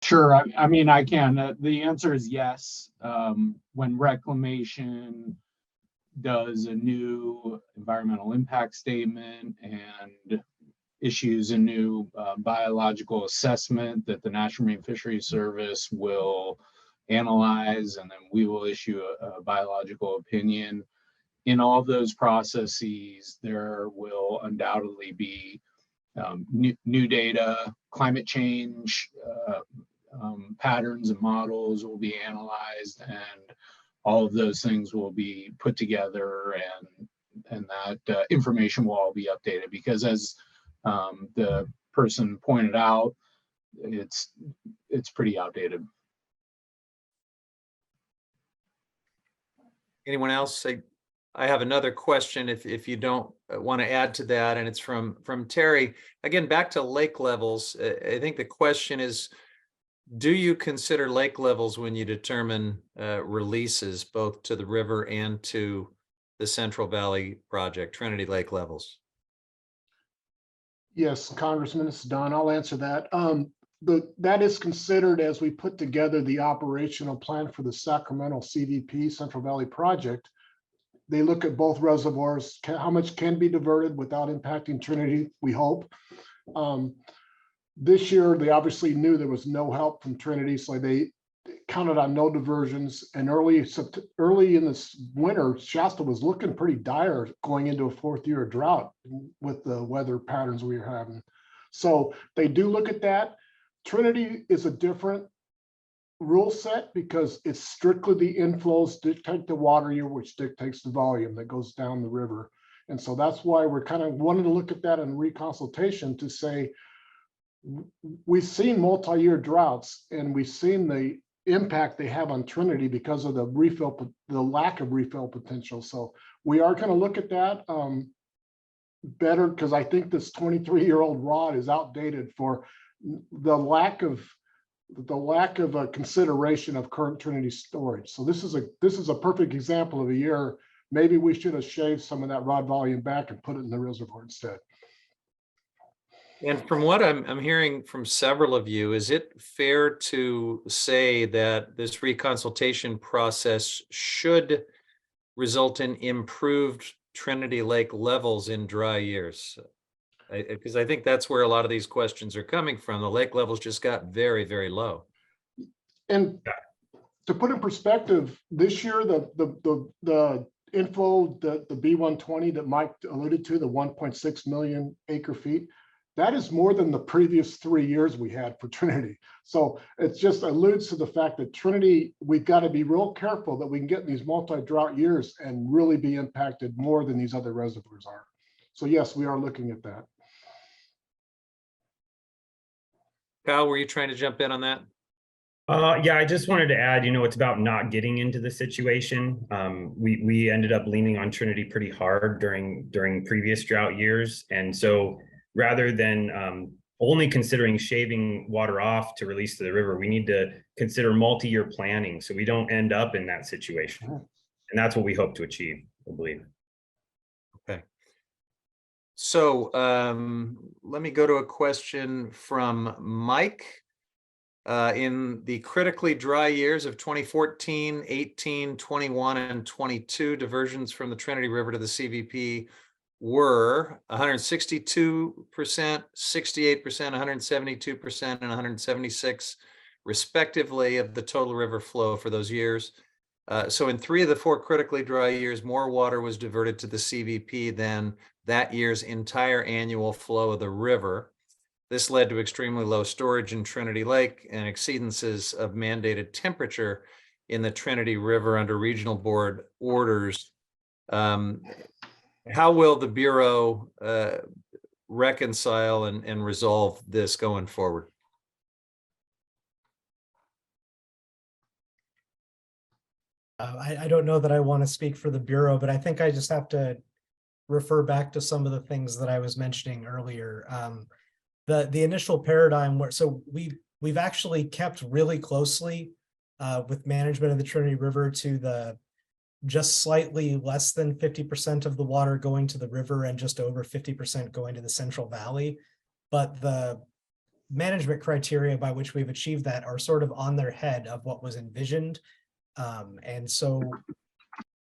Sure. I mean, I can. The answer is yes. When reclamation does a new environmental impact statement and issues a new biological assessment that the National Marine Fisheries Service will analyze, and then we will issue a biological opinion. In all of those processes, there will undoubtedly be new data, climate change patterns and models will be analyzed, and all of those things will be put together, and that information will all be updated, because as the person pointed out, it's pretty outdated. Anyone else? I have another question if you don't want to add to that, and it's from Terry. Again, back to lake levels. I think the question is, do you consider lake levels when you determine releases both to the river and to the Central Valley project, Trinity Lake levels? Yes, Congressman, this is Don. I'll answer that. That is considered as we put together the operational plan for the Sacramento CVP, Central Valley Project. They look at both reservoirs, how much can be diverted without impacting Trinity, we hope. This year, they obviously knew there was no help from Trinity, so they counted on no diversions. And early in this winter, Shasta was looking pretty dire going into a 4th year of drought with the weather patterns we were having. So they do look at that. Trinity is a different rule set because it's strictly the inflows dictate the water year, which dictates the volume that goes down the river. And so that's why we're kind of wanting to look at that in reconsultation to say, we've seen multi-year droughts and we've seen the impact they have on Trinity because of the lack of refill potential. So we are going to look at that better, because I think this 23-year-old rod is outdated for the lack of a consideration of current Trinity storage. So this is a perfect example of a year. Maybe we should have shaved some of that rod volume back and put it in the reservoir instead. And from what I'm hearing from several of you, is it fair to say that this reconsultation process should result in improved Trinity Lake levels in dry years? Because I think that's where a lot of these questions are coming from. The lake levels just got very, very low. And to put in perspective, this year, the inflow, the B120 that Mike alluded to, the 1.6 million acre feet, that is more than the previous 3 years we had for Trinity. So it just alludes to the fact that Trinity, we've got to be real careful that we can get in these multi-drought years and really be impacted more than these other reservoirs are. So yes, we are looking at that. Kyle, were you trying to jump in on that? Yeah, I just wanted to add, it's about not getting into the situation. We ended up leaning on Trinity pretty hard during previous drought years. And so rather than only considering shaving water off to release to the river, we need to consider multi-year planning so we don't end up in that situation. And that's what we hope to achieve, I believe. Okay. So let me go to a question from Mike. In the critically dry years of 2014, 18, 21, and 22, diversions from the Trinity River to the CVP were 162%, 68%, 172%, and 176 respectively of the total river flow for those years. So in 3 of the 4 critically dry years, more water was diverted to the CVP than that year's entire annual flow of the river. This led to extremely low storage in Trinity Lake and exceedances of mandated temperature in the Trinity River under regional board orders. How will the Bureau reconcile and resolve this going forward? I don't know that I want to speak for the Bureau, but I think I just have to refer back to some of the things that I was mentioning earlier. The initial paradigm we've actually kept really closely with management of the Trinity River to the just slightly less than 50% of the water going to the river and just over 50% going to the Central Valley. But the management criteria by which we've achieved that are sort of on their head of what was envisioned. And so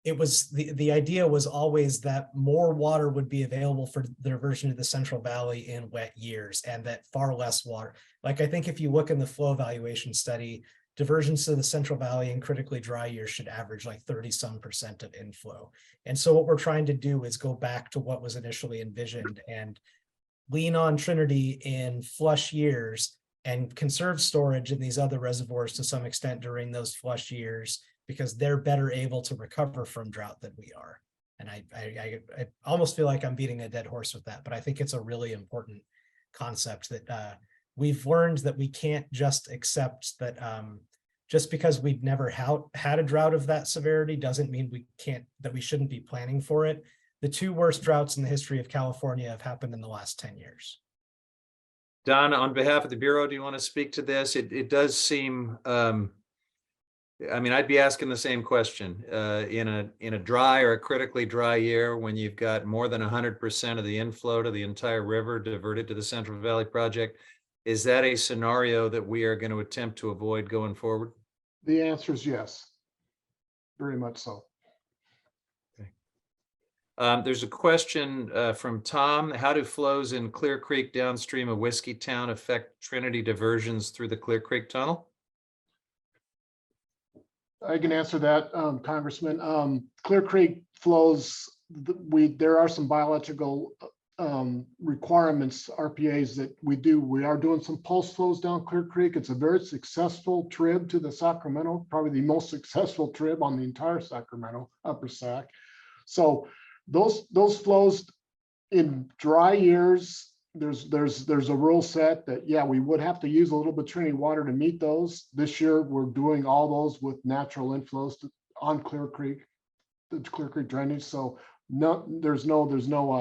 it was the idea was always that more water would be available for the diversion to the Central Valley in wet years, and that far less water. Like, I think if you look in the flow evaluation study, diversions to the Central Valley in critically dry years should average like 30-some% of inflow. And so what we're trying to do is go back to what was initially envisioned and lean on Trinity in flush years and conserve storage in these other reservoirs to some extent during those flush years, because they're better able to recover from drought than we are. And I almost feel like I'm beating a dead horse with that, but I think it's a really important concept that we've learned that we can't just accept that just because we've never had a drought of that severity doesn't mean we shouldn't be planning for it. The 2 worst droughts in the history of California have happened in the last 10 years. Don, on behalf of the Bureau, do you want to speak to this? It does seem, I mean, I'd be asking the same question. In a dry or a critically dry year, when you've got more than 100% of the inflow to the entire river diverted to the Central Valley Project, is that a scenario that we are going to attempt to avoid going forward? The answer is yes. Very much so. There's a question from Tom. How do flows in Clear Creek downstream of Whiskeytown affect Trinity diversions through the Clear Creek Tunnel? I can answer that, Congressman. Clear Creek flows, there are some biological requirements, RPAs that we are doing some pulse flows down Clear Creek. It's a very successful trib to the Sacramento, probably the most successful trib on the entire Sacramento, Upper Sac. So those flows in dry years, there's a rule set that, yeah, we would have to use a little bit of Trinity water to meet those. This year, we're doing all those with natural inflows on Clear Creek, the Clear Creek drainage. So no, there's no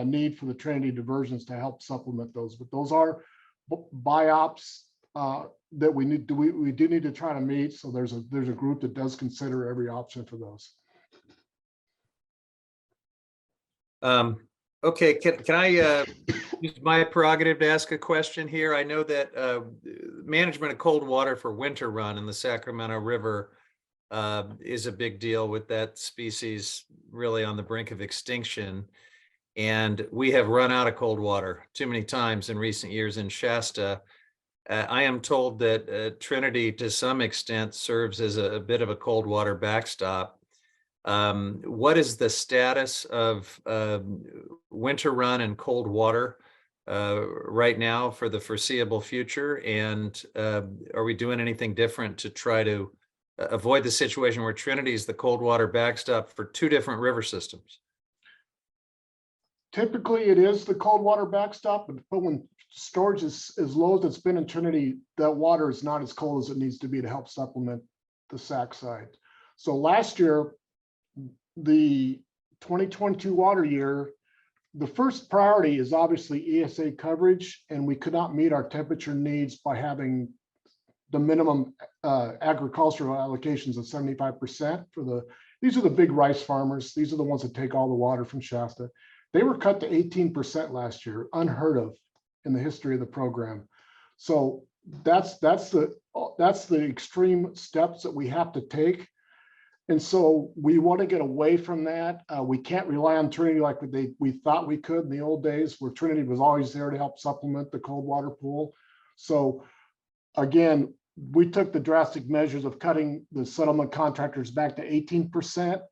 need for the Trinity diversions to help supplement those. But those are biops that we do need to try to meet. So there's a group that does consider every option for those. Okay, can I use my prerogative to ask a question here? I know that management of cold water for winter run in the Sacramento River is a big deal with that species really on the brink of extinction. And we have run out of cold water too many times in recent years in Shasta. I am told that Trinity to some extent serves as a bit of a cold water backstop. What is the status of winter run and cold water right now for the foreseeable future? And are we doing anything different to try to avoid the situation where Trinity is the cold water backstop for 2 different river systems? Typically, it is the cold water backstop, but when storage is as low as it's been in Trinity, that water is not as cold as it needs to be to help supplement the Sac side. So last year, the 2022 water year, the first priority is obviously ESA coverage, and we could not meet our temperature needs by having the minimum agricultural allocations of 75% for these are the big rice farmers. These are the ones that take all the water from Shasta. They were cut to 18% last year, unheard of in the history of the program. So that's the extreme steps that we have to take. And so we want to get away from that. We can't rely on Trinity like we thought we could in the old days, where Trinity was always there to help supplement the cold water pool. So again, we took the drastic measures of cutting the settlement contractors back to 18%.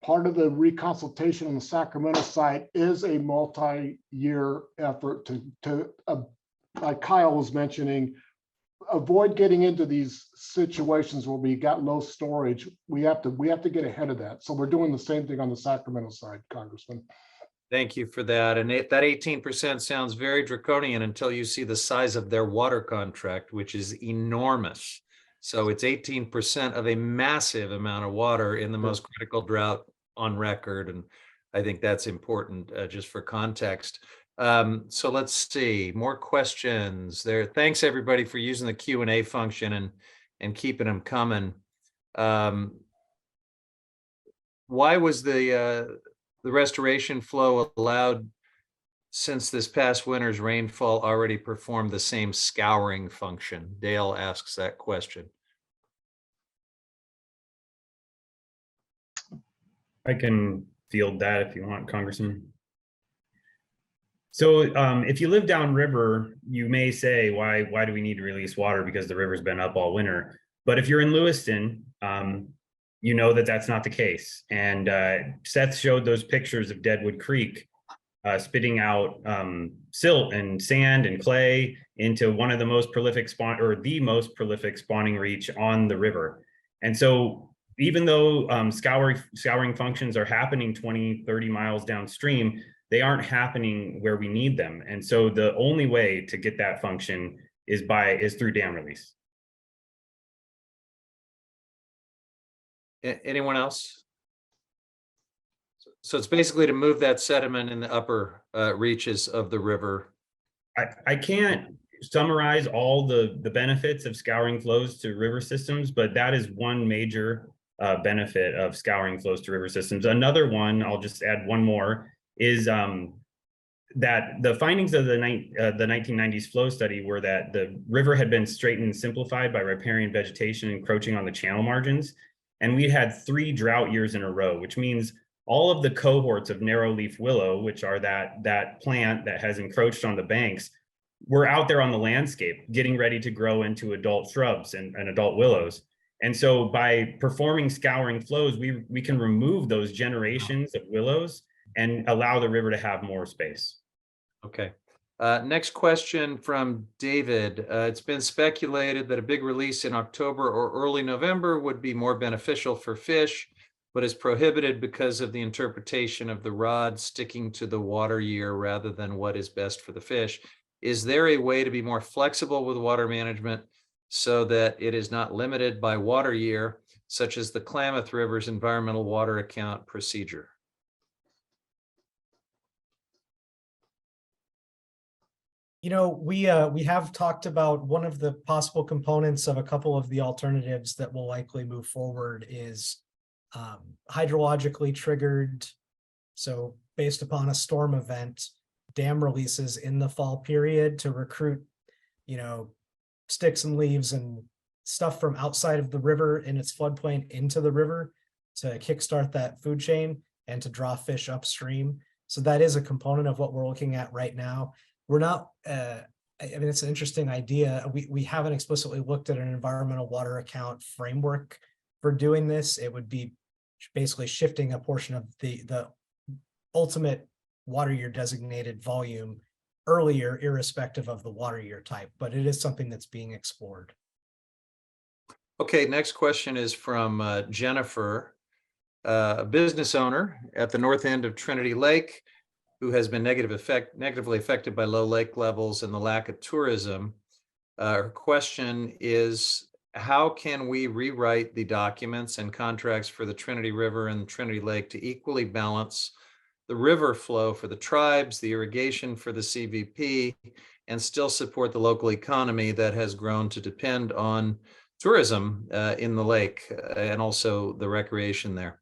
Part of the reconsultation on the Sacramento side is a multi-year effort to like Kyle was mentioning, avoid getting into these situations where we got low storage. We have to get ahead of that. So we're doing the same thing on the Sacramento side, Congressman. Thank you for that. And that 18% sounds very draconian until you see the size of their water contract, which is enormous. So it's 18% of a massive amount of water in the most critical drought on record. And I think that's important just for context. So let's see, more questions there. Thanks everybody for using the Q&A function and keeping them coming. Why was the restoration flow allowed since this past winter's rainfall already performed the same scouring function? Dale asks that question. I can field that if you want, Congressman. So if you live downriver, you may say, why do we need to release water because the river's been up all winter? But if you're in Lewiston, you know that that's not the case. And Seth showed those pictures of Deadwood Creek spitting out silt and sand and clay into one of the most prolific the most prolific spawning reach on the river. And so even though scouring functions are happening 20, 30 miles downstream, they aren't happening where we need them. And so the only way to get that function is through dam release. Anyone else? So it's basically to move that sediment in the upper reaches of the river. I can't summarize all the benefits of scouring flows to river systems, but that is one major benefit of scouring flows to river systems. Another one, I'll just add one more, is that the findings of the 1990s flow study were that the river had been straightened and simplified by riparian vegetation encroaching on the channel margins. And we had 3 drought years in a row, which means all of the cohorts of narrow leaf willow, which are that plant that has encroached on the banks, were out there on the landscape getting ready to grow into adult shrubs and adult willows. And so by performing scouring flows, we can remove those generations of willows and allow the river to have more space. Okay. Next question from David. It's been speculated that a big release in October or early November would be more beneficial for fish, but is prohibited because of the interpretation of the rod sticking to the water year rather than what is best for the fish. Is there a way to be more flexible with water management so that it is not limited by water year, such as the Klamath River's environmental water account procedure? You know, we have talked about one of the possible components of a couple of the alternatives that will likely move forward is hydrologically triggered. So based upon a storm event, dam releases in the fall period to recruit, you know, sticks and leaves and stuff from outside of the river in its floodplain into the river to kickstart that food chain and to draw fish upstream. So that is a component of what we're looking at right now. We're not, I mean, it's an interesting idea. We haven't explicitly looked at an environmental water account framework for doing this. It would be basically shifting a portion of the ultimate water year designated volume earlier, irrespective of the water year type, but it is something that's being explored. Okay, next question is from Jennifer, a business owner at the north end of Trinity Lake, who has been negatively affected by low lake levels and the lack of tourism. Her question is, how can we rewrite the documents and contracts for the Trinity River and Trinity Lake to equally balance the river flow for the tribes, the irrigation for the CVP, and still support the local economy that has grown to depend on tourism in the lake and also the recreation there?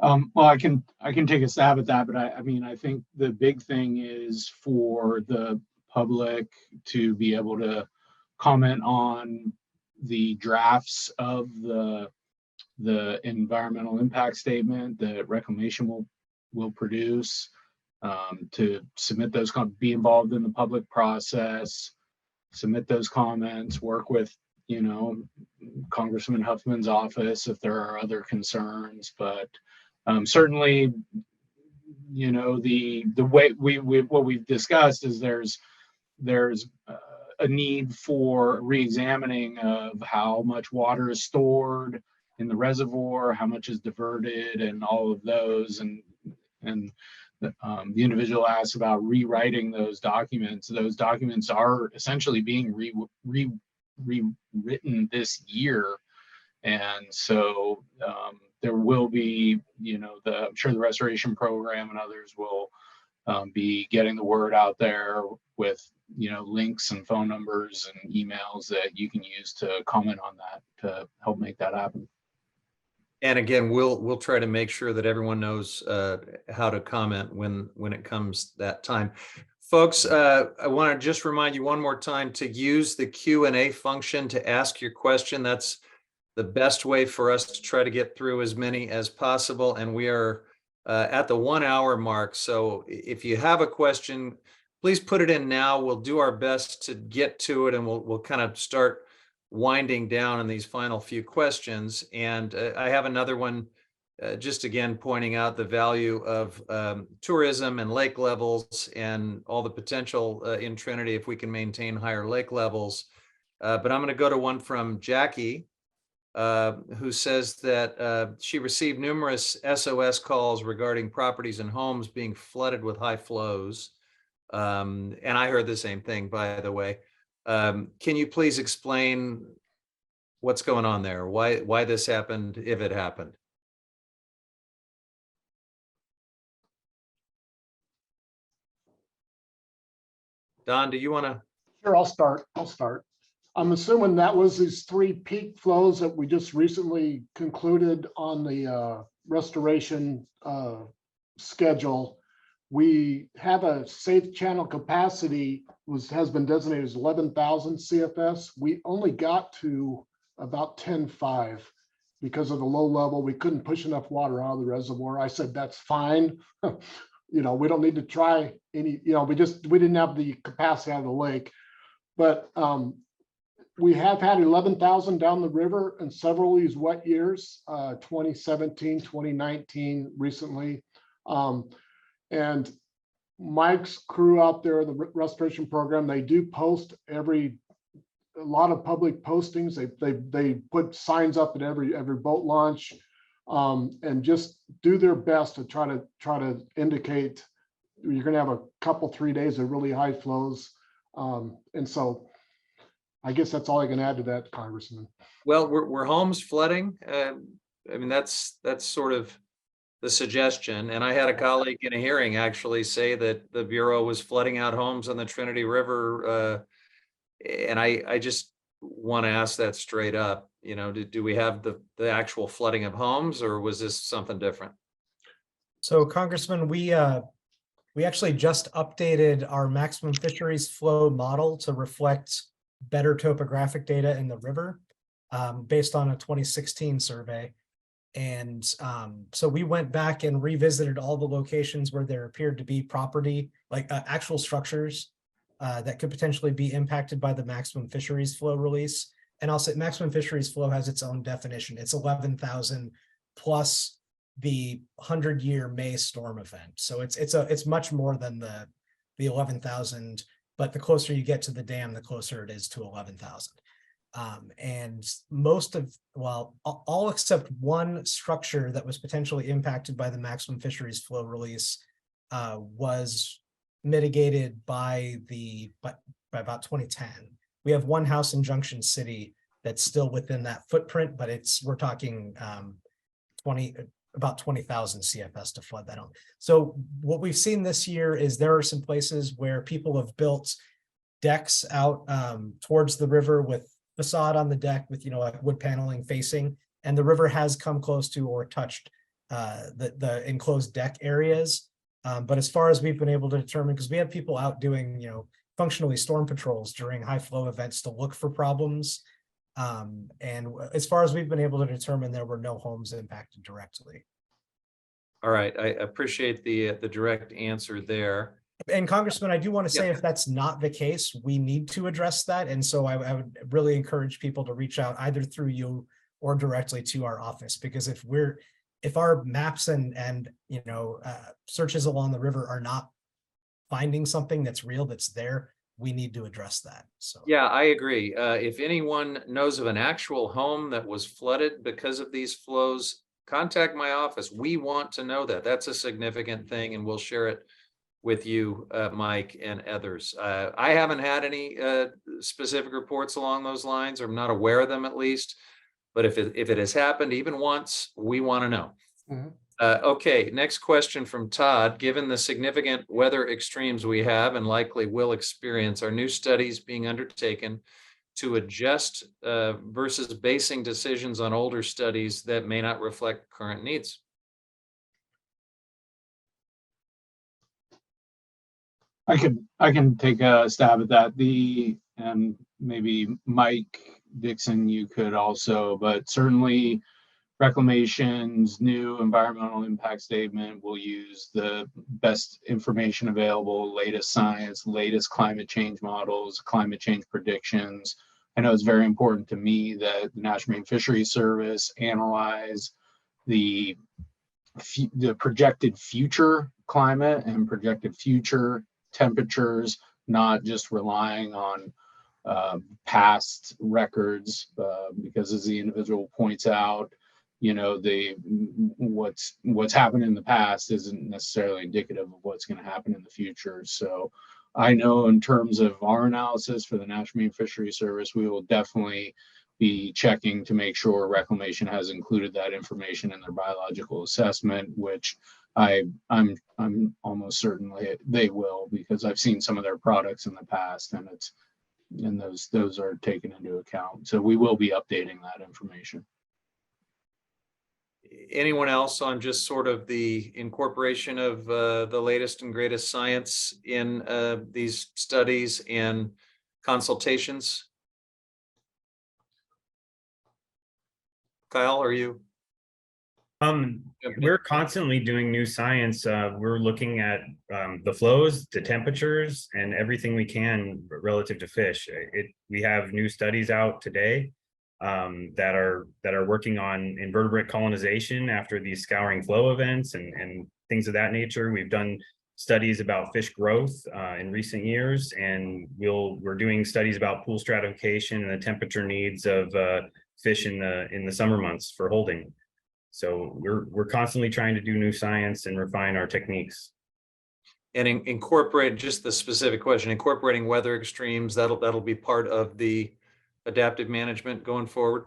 Well, I can take a stab at that, but I mean, I think the big thing is for the public to be able to comment on the drafts of the environmental impact statement that Reclamation will produce, to submit those, be involved in the public process, submit those comments, work with, you know, Congressman Huffman's office if there are other concerns, but certainly, you know, the way what we've discussed is there's a need for re-examining of how much water is stored in the reservoir, how much is diverted, and all of those, and the individual asked about rewriting those documents. Those documents are essentially being rewritten this year, and so there will be, you know, I'm sure the restoration program and others will be getting the word out there with, you know, links and phone numbers and emails that you can use to comment on that to help make that happen. And again, we'll try to make sure that everyone knows how to comment when it comes that time. Folks, I want to just remind you one more time to use the Q&A function to ask your question. That's the best way for us to try to get through as many as possible. And we are at the 1 hour mark. So if you have a question, please put it in now. We'll do our best to get to it, and we'll kind of start winding down in these final few questions. And I have another one, just again, pointing out the value of tourism and lake levels and all the potential in Trinity if we can maintain higher lake levels. But I'm going to go to one from Jackie. who says that she received numerous SOS calls regarding properties and homes being flooded with high flows. And I heard the same thing, by the way. Can you please explain what's going on there? Why this happened, if it happened? Don, do you want to? Sure, I'll start. I'm assuming that was these 3 peak flows that we just recently concluded on the restoration schedule. We have a safe channel capacity has been designated as 11,000 CFS. We only got to about 10.5 because of the low level. We couldn't push enough water out of the reservoir. I said, that's fine. We don't need to try any, we didn't have the capacity out of the lake. But we have had 11,000 down the river in several of these wet years, 2017, 2019 recently. And Mike's crew out there, the restoration program, they do post a lot of public postings. They put signs up at every boat launch, and just do their best to try to indicate you're going to have a couple, 3 days of really high flows. And so I guess that's all I can add to that, Congressman. Well, were homes flooding? I mean, that's sort of the suggestion. And I had a colleague in a hearing actually say that the Bureau was flooding out homes on the Trinity River. And I just want to ask that straight up. Do we have the actual flooding of homes, or was this something different? So Congressman, we actually just updated our maximum fisheries flow model to reflect better topographic data in the river, based on a 2016 survey. And so we went back and revisited all the locations where there appeared to be property, like actual structures that could potentially be impacted by the maximum fisheries flow release. And I'll say maximum fisheries flow has its own definition. It's 11,000 plus the 100-year May storm event. So it's much more than the 11,000, but the closer you get to the dam, the closer it is to 11,000. And all except one structure that was potentially impacted by the maximum fisheries flow release was mitigated by about 2010. We have one house in Junction City that's still within that footprint, but we're talking about 20,000 CFS to flood that on. So what we've seen this year is there are some places where people have built decks out towards the river with facade on the deck with, like wood paneling facing, and the river has come close to or touched the enclosed deck areas. But as far as we've been able to determine, because we have people out doing, functionally storm patrols during high flow events to look for problems. And as far as we've been able to determine, there were no homes impacted directly. All right, I appreciate the direct answer there. And Congressman, I do want to say, if that's not the case, we need to address that. And so I would really encourage people to reach out either through you or directly to our office, because if our maps and searches along the river are not finding something that's real, that's there, we need to address that. So yeah, I agree. If anyone knows of an actual home that was flooded because of these flows, contact my office. We want to know that. That's a significant thing, and we'll share it with you, Mike, and others. I haven't had any specific reports along those lines, or I'm not aware of them at least. But if it has happened even once, we want to know. Mm-hmm. Okay, next question from Todd. Given the significant weather extremes we have and likely will experience, are new studies being undertaken to adjust versus basing decisions on older studies that may not reflect current needs? I can take a stab at that. And maybe Mike Dixon, you could also, but certainly Reclamation's new environmental impact statement will use the best information available, latest science, latest climate change models, climate change predictions. I know it's very important to me that the National Marine Fisheries Service analyze the projected future climate and projected future temperatures, not just relying on past records, because as the individual points out, you know, what's happened in the past isn't necessarily indicative of what's going to happen in the future. So I know in terms of our analysis for the National Marine Fisheries Service, we will definitely be checking to make sure Reclamation has included that information in their biological assessment, which I'm almost certain they will, because I've seen some of their products in the past, and those are taken into account. So we will be updating that information. Anyone else on just sort of the incorporation of the latest and greatest science in these studies and consultations? Kyle, are you? We're constantly doing new science. We're looking at the flows, the temperatures, and everything we can relative to fish. We have new studies out today that are working on invertebrate colonization after these scouring flow events and things of that nature. We've done studies about fish growth in recent years, and we're doing studies about pool stratification and the temperature needs of fish in the summer months for holding. So we're constantly trying to do new science and refine our techniques. And incorporate just the specific question, incorporating weather extremes, that'll be part of the adaptive management going forward?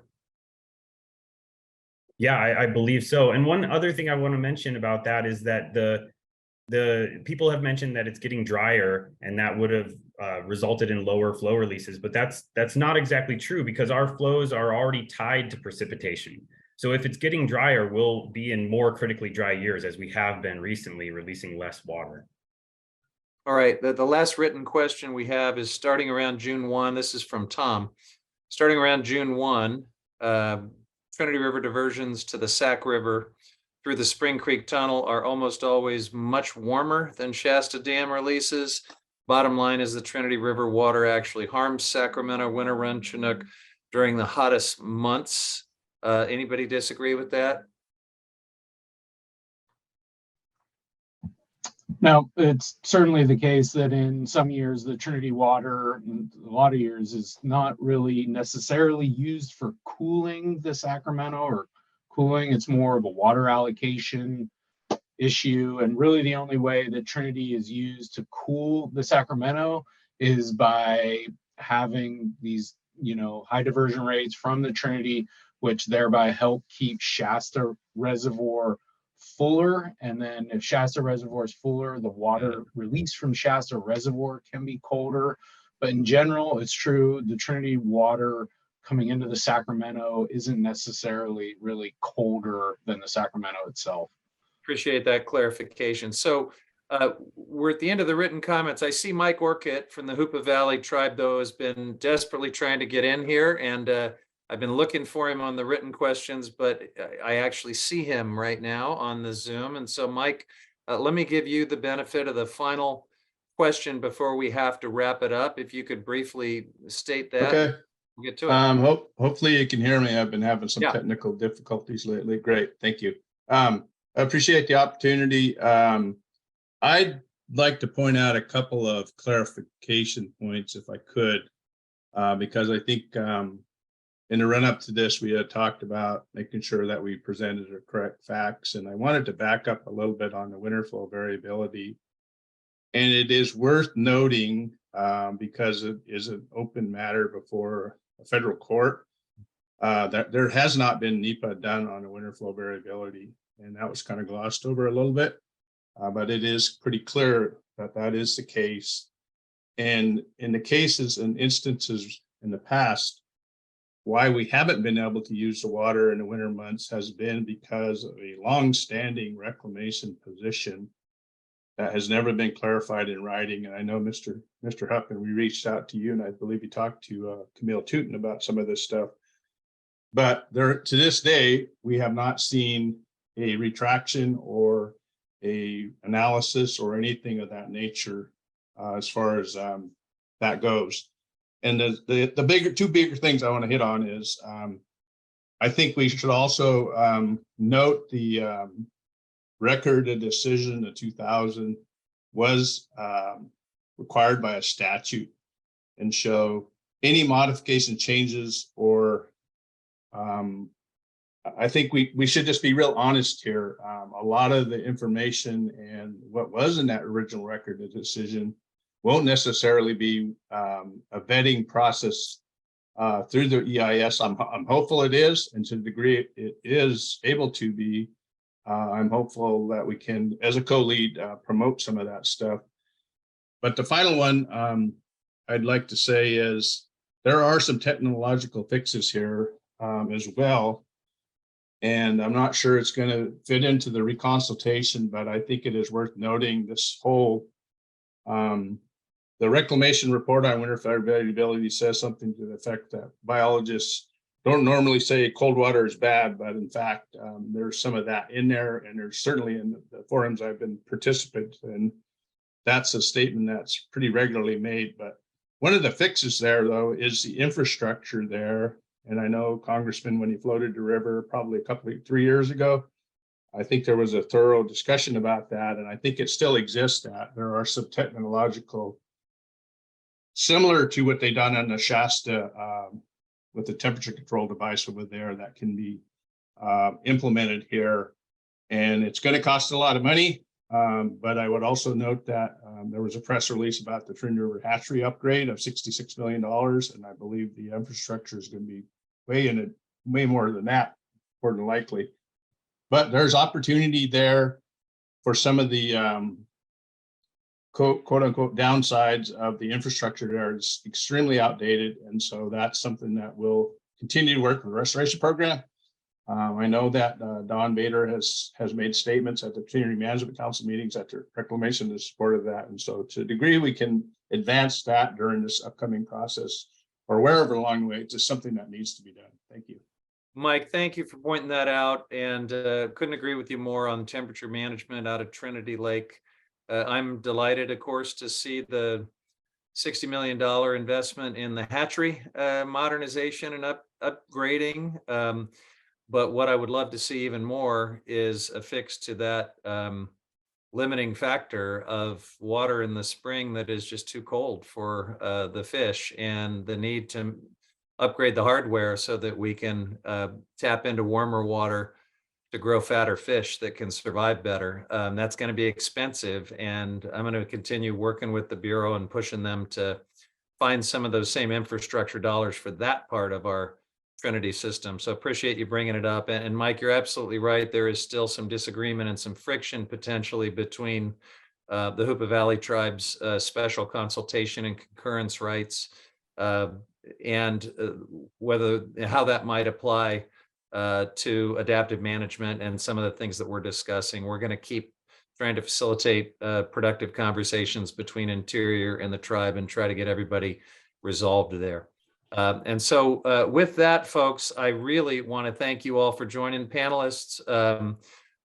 Yeah, I believe so. And one other thing I want to mention about that is that the people have mentioned that it's getting drier, and that would have resulted in lower flow releases, but that's not exactly true, because our flows are already tied to precipitation. So if it's getting drier, we'll be in more critically dry years, as we have been recently, releasing less water. All right, the last written question we have is starting around June 1. This is from Tom. Starting around June 1, Trinity River diversions to the Sac River through the Spring Creek Tunnel are almost always much warmer than Shasta Dam releases. Bottom line is the Trinity River water actually harms Sacramento, Winter Run, Chinook during the hottest months. Anybody disagree with that? Now, it's certainly the case that in some years, the Trinity water, in a lot of years, is not really necessarily used for cooling the Sacramento or cooling. It's more of a water allocation issue. And really the only way that Trinity is used to cool the Sacramento is by having these, you know, high diversion rates from the Trinity, which thereby help keep Shasta Reservoir fuller. And then if Shasta Reservoir is fuller, the water released from Shasta Reservoir can be colder. But in general, it's true, the Trinity water coming into the Sacramento isn't necessarily really colder than the Sacramento itself. Appreciate that clarification. So we're at the end of the written comments. I see Mike Orcutt from the Hoopa Valley Tribe, though, has been desperately trying to get in here, and I've been looking for him on the written questions, but I actually see him right now on the Zoom. And so, Mike, let me give you the benefit of the final question before we have to wrap it up. If you could briefly state that. Okay. We'll get to it. Hopefully you can hear me. I've been having some technical difficulties lately. Great. Thank you. I appreciate the opportunity. I'd like to point out a couple of clarification points, if I could, because I think in the run up to this, we had talked about making sure that we presented the correct facts. And I wanted to back up a little bit on the winter flow variability. And it is worth noting, because it is an open matter before a federal court, that there has not been NEPA done on the winter flow variability. And that was kind of glossed over a little bit, but it is pretty clear that that is the case. And in the cases and instances in the past, why we haven't been able to use the water in the winter months has been because of a long-standing reclamation position that has never been clarified in writing. And I know Mr. Huffman, we reached out to you, and I believe you talked to Camille Tootin about some of this stuff. But there, to this day, we have not seen a retraction or a analysis or anything of that nature as far as that goes. And the two bigger things I want to hit on is I think we should also note the record of decision of 2000 was required by a statute and show any modification changes or I think we should just be real honest here. A lot of the information and what was in that original record of decision won't necessarily be a vetting process through the EIS. I'm hopeful it is, and to the degree it is able to be, I'm hopeful that we can, as a co-lead, promote some of that stuff. But the final one I'd like to say is there are some technological fixes here as well. And I'm not sure it's going to fit into the reconsultation, but I think it is worth noting this whole, the reclamation report on winter fire variability says something to the effect that biologists don't normally say cold water is bad, but in fact, there's some of that in there. And there's certainly in the forums I've been participant in, that's a statement that's pretty regularly made. But one of the fixes there, though, is the infrastructure there. And I know Congressman, when he floated the river probably 3 years ago, I think there was a thorough discussion about that. And I think it still exists that there are some technological, similar to what they done on the Shasta with the temperature control device over there that can be implemented here. And it's going to cost a lot of money. But I would also note that there was a press release about the Trinity River hatchery upgrade of $66 million. And I believe the infrastructure is going to be way more than that, more than likely. But there's opportunity there for some of the quote unquote downsides of the infrastructure there. Is extremely outdated. And so that's something that will continue to work with the restoration program. I know that Don Bader has made statements at the Community Management Council meetings that their reclamation is supportive of that. And so to a degree, we can advance that during this upcoming process or wherever along the way. It's just something that needs to be done. Thank you. Mike, thank you for pointing that out, and couldn't agree with you more on temperature management out of Trinity Lake. I'm delighted, of course, to see the $60 million investment in the hatchery modernization and upgrading. But what I would love to see even more is a fix to that limiting factor of water in the spring that is just too cold for the fish, and the need to upgrade the hardware so that we can tap into warmer water to grow fatter fish that can survive better. That's going to be expensive, and I'm going to continue working with the Bureau and pushing them to find some of those same infrastructure dollars for that part of our Trinity system. So appreciate you bringing it up. And Mike, you're absolutely right. There is still some disagreement and some friction potentially between the Hoopa Valley Tribe's special consultation and concurrence rights and how that might apply to adaptive management and some of the things that we're discussing. We're going to keep trying to facilitate productive conversations between Interior and the tribe and try to get everybody resolved there. And so with that, folks, I really want to thank you all for joining. Panelists.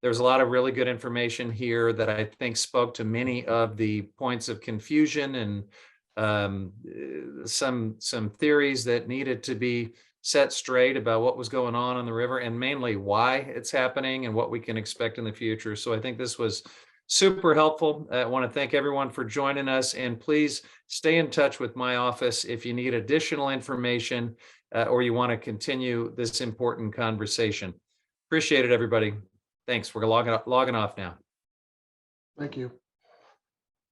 There's a lot of really good information here that I think spoke to many of the points of confusion and some theories that needed to be set straight about what was going on the river and mainly why it's happening and what we can expect in the future. So I think this was super helpful. I want to thank everyone for joining us, and please stay in touch with my office if you need additional information or you want to continue this important conversation. Appreciate it, everybody. Thanks. We're logging off now. Thank you.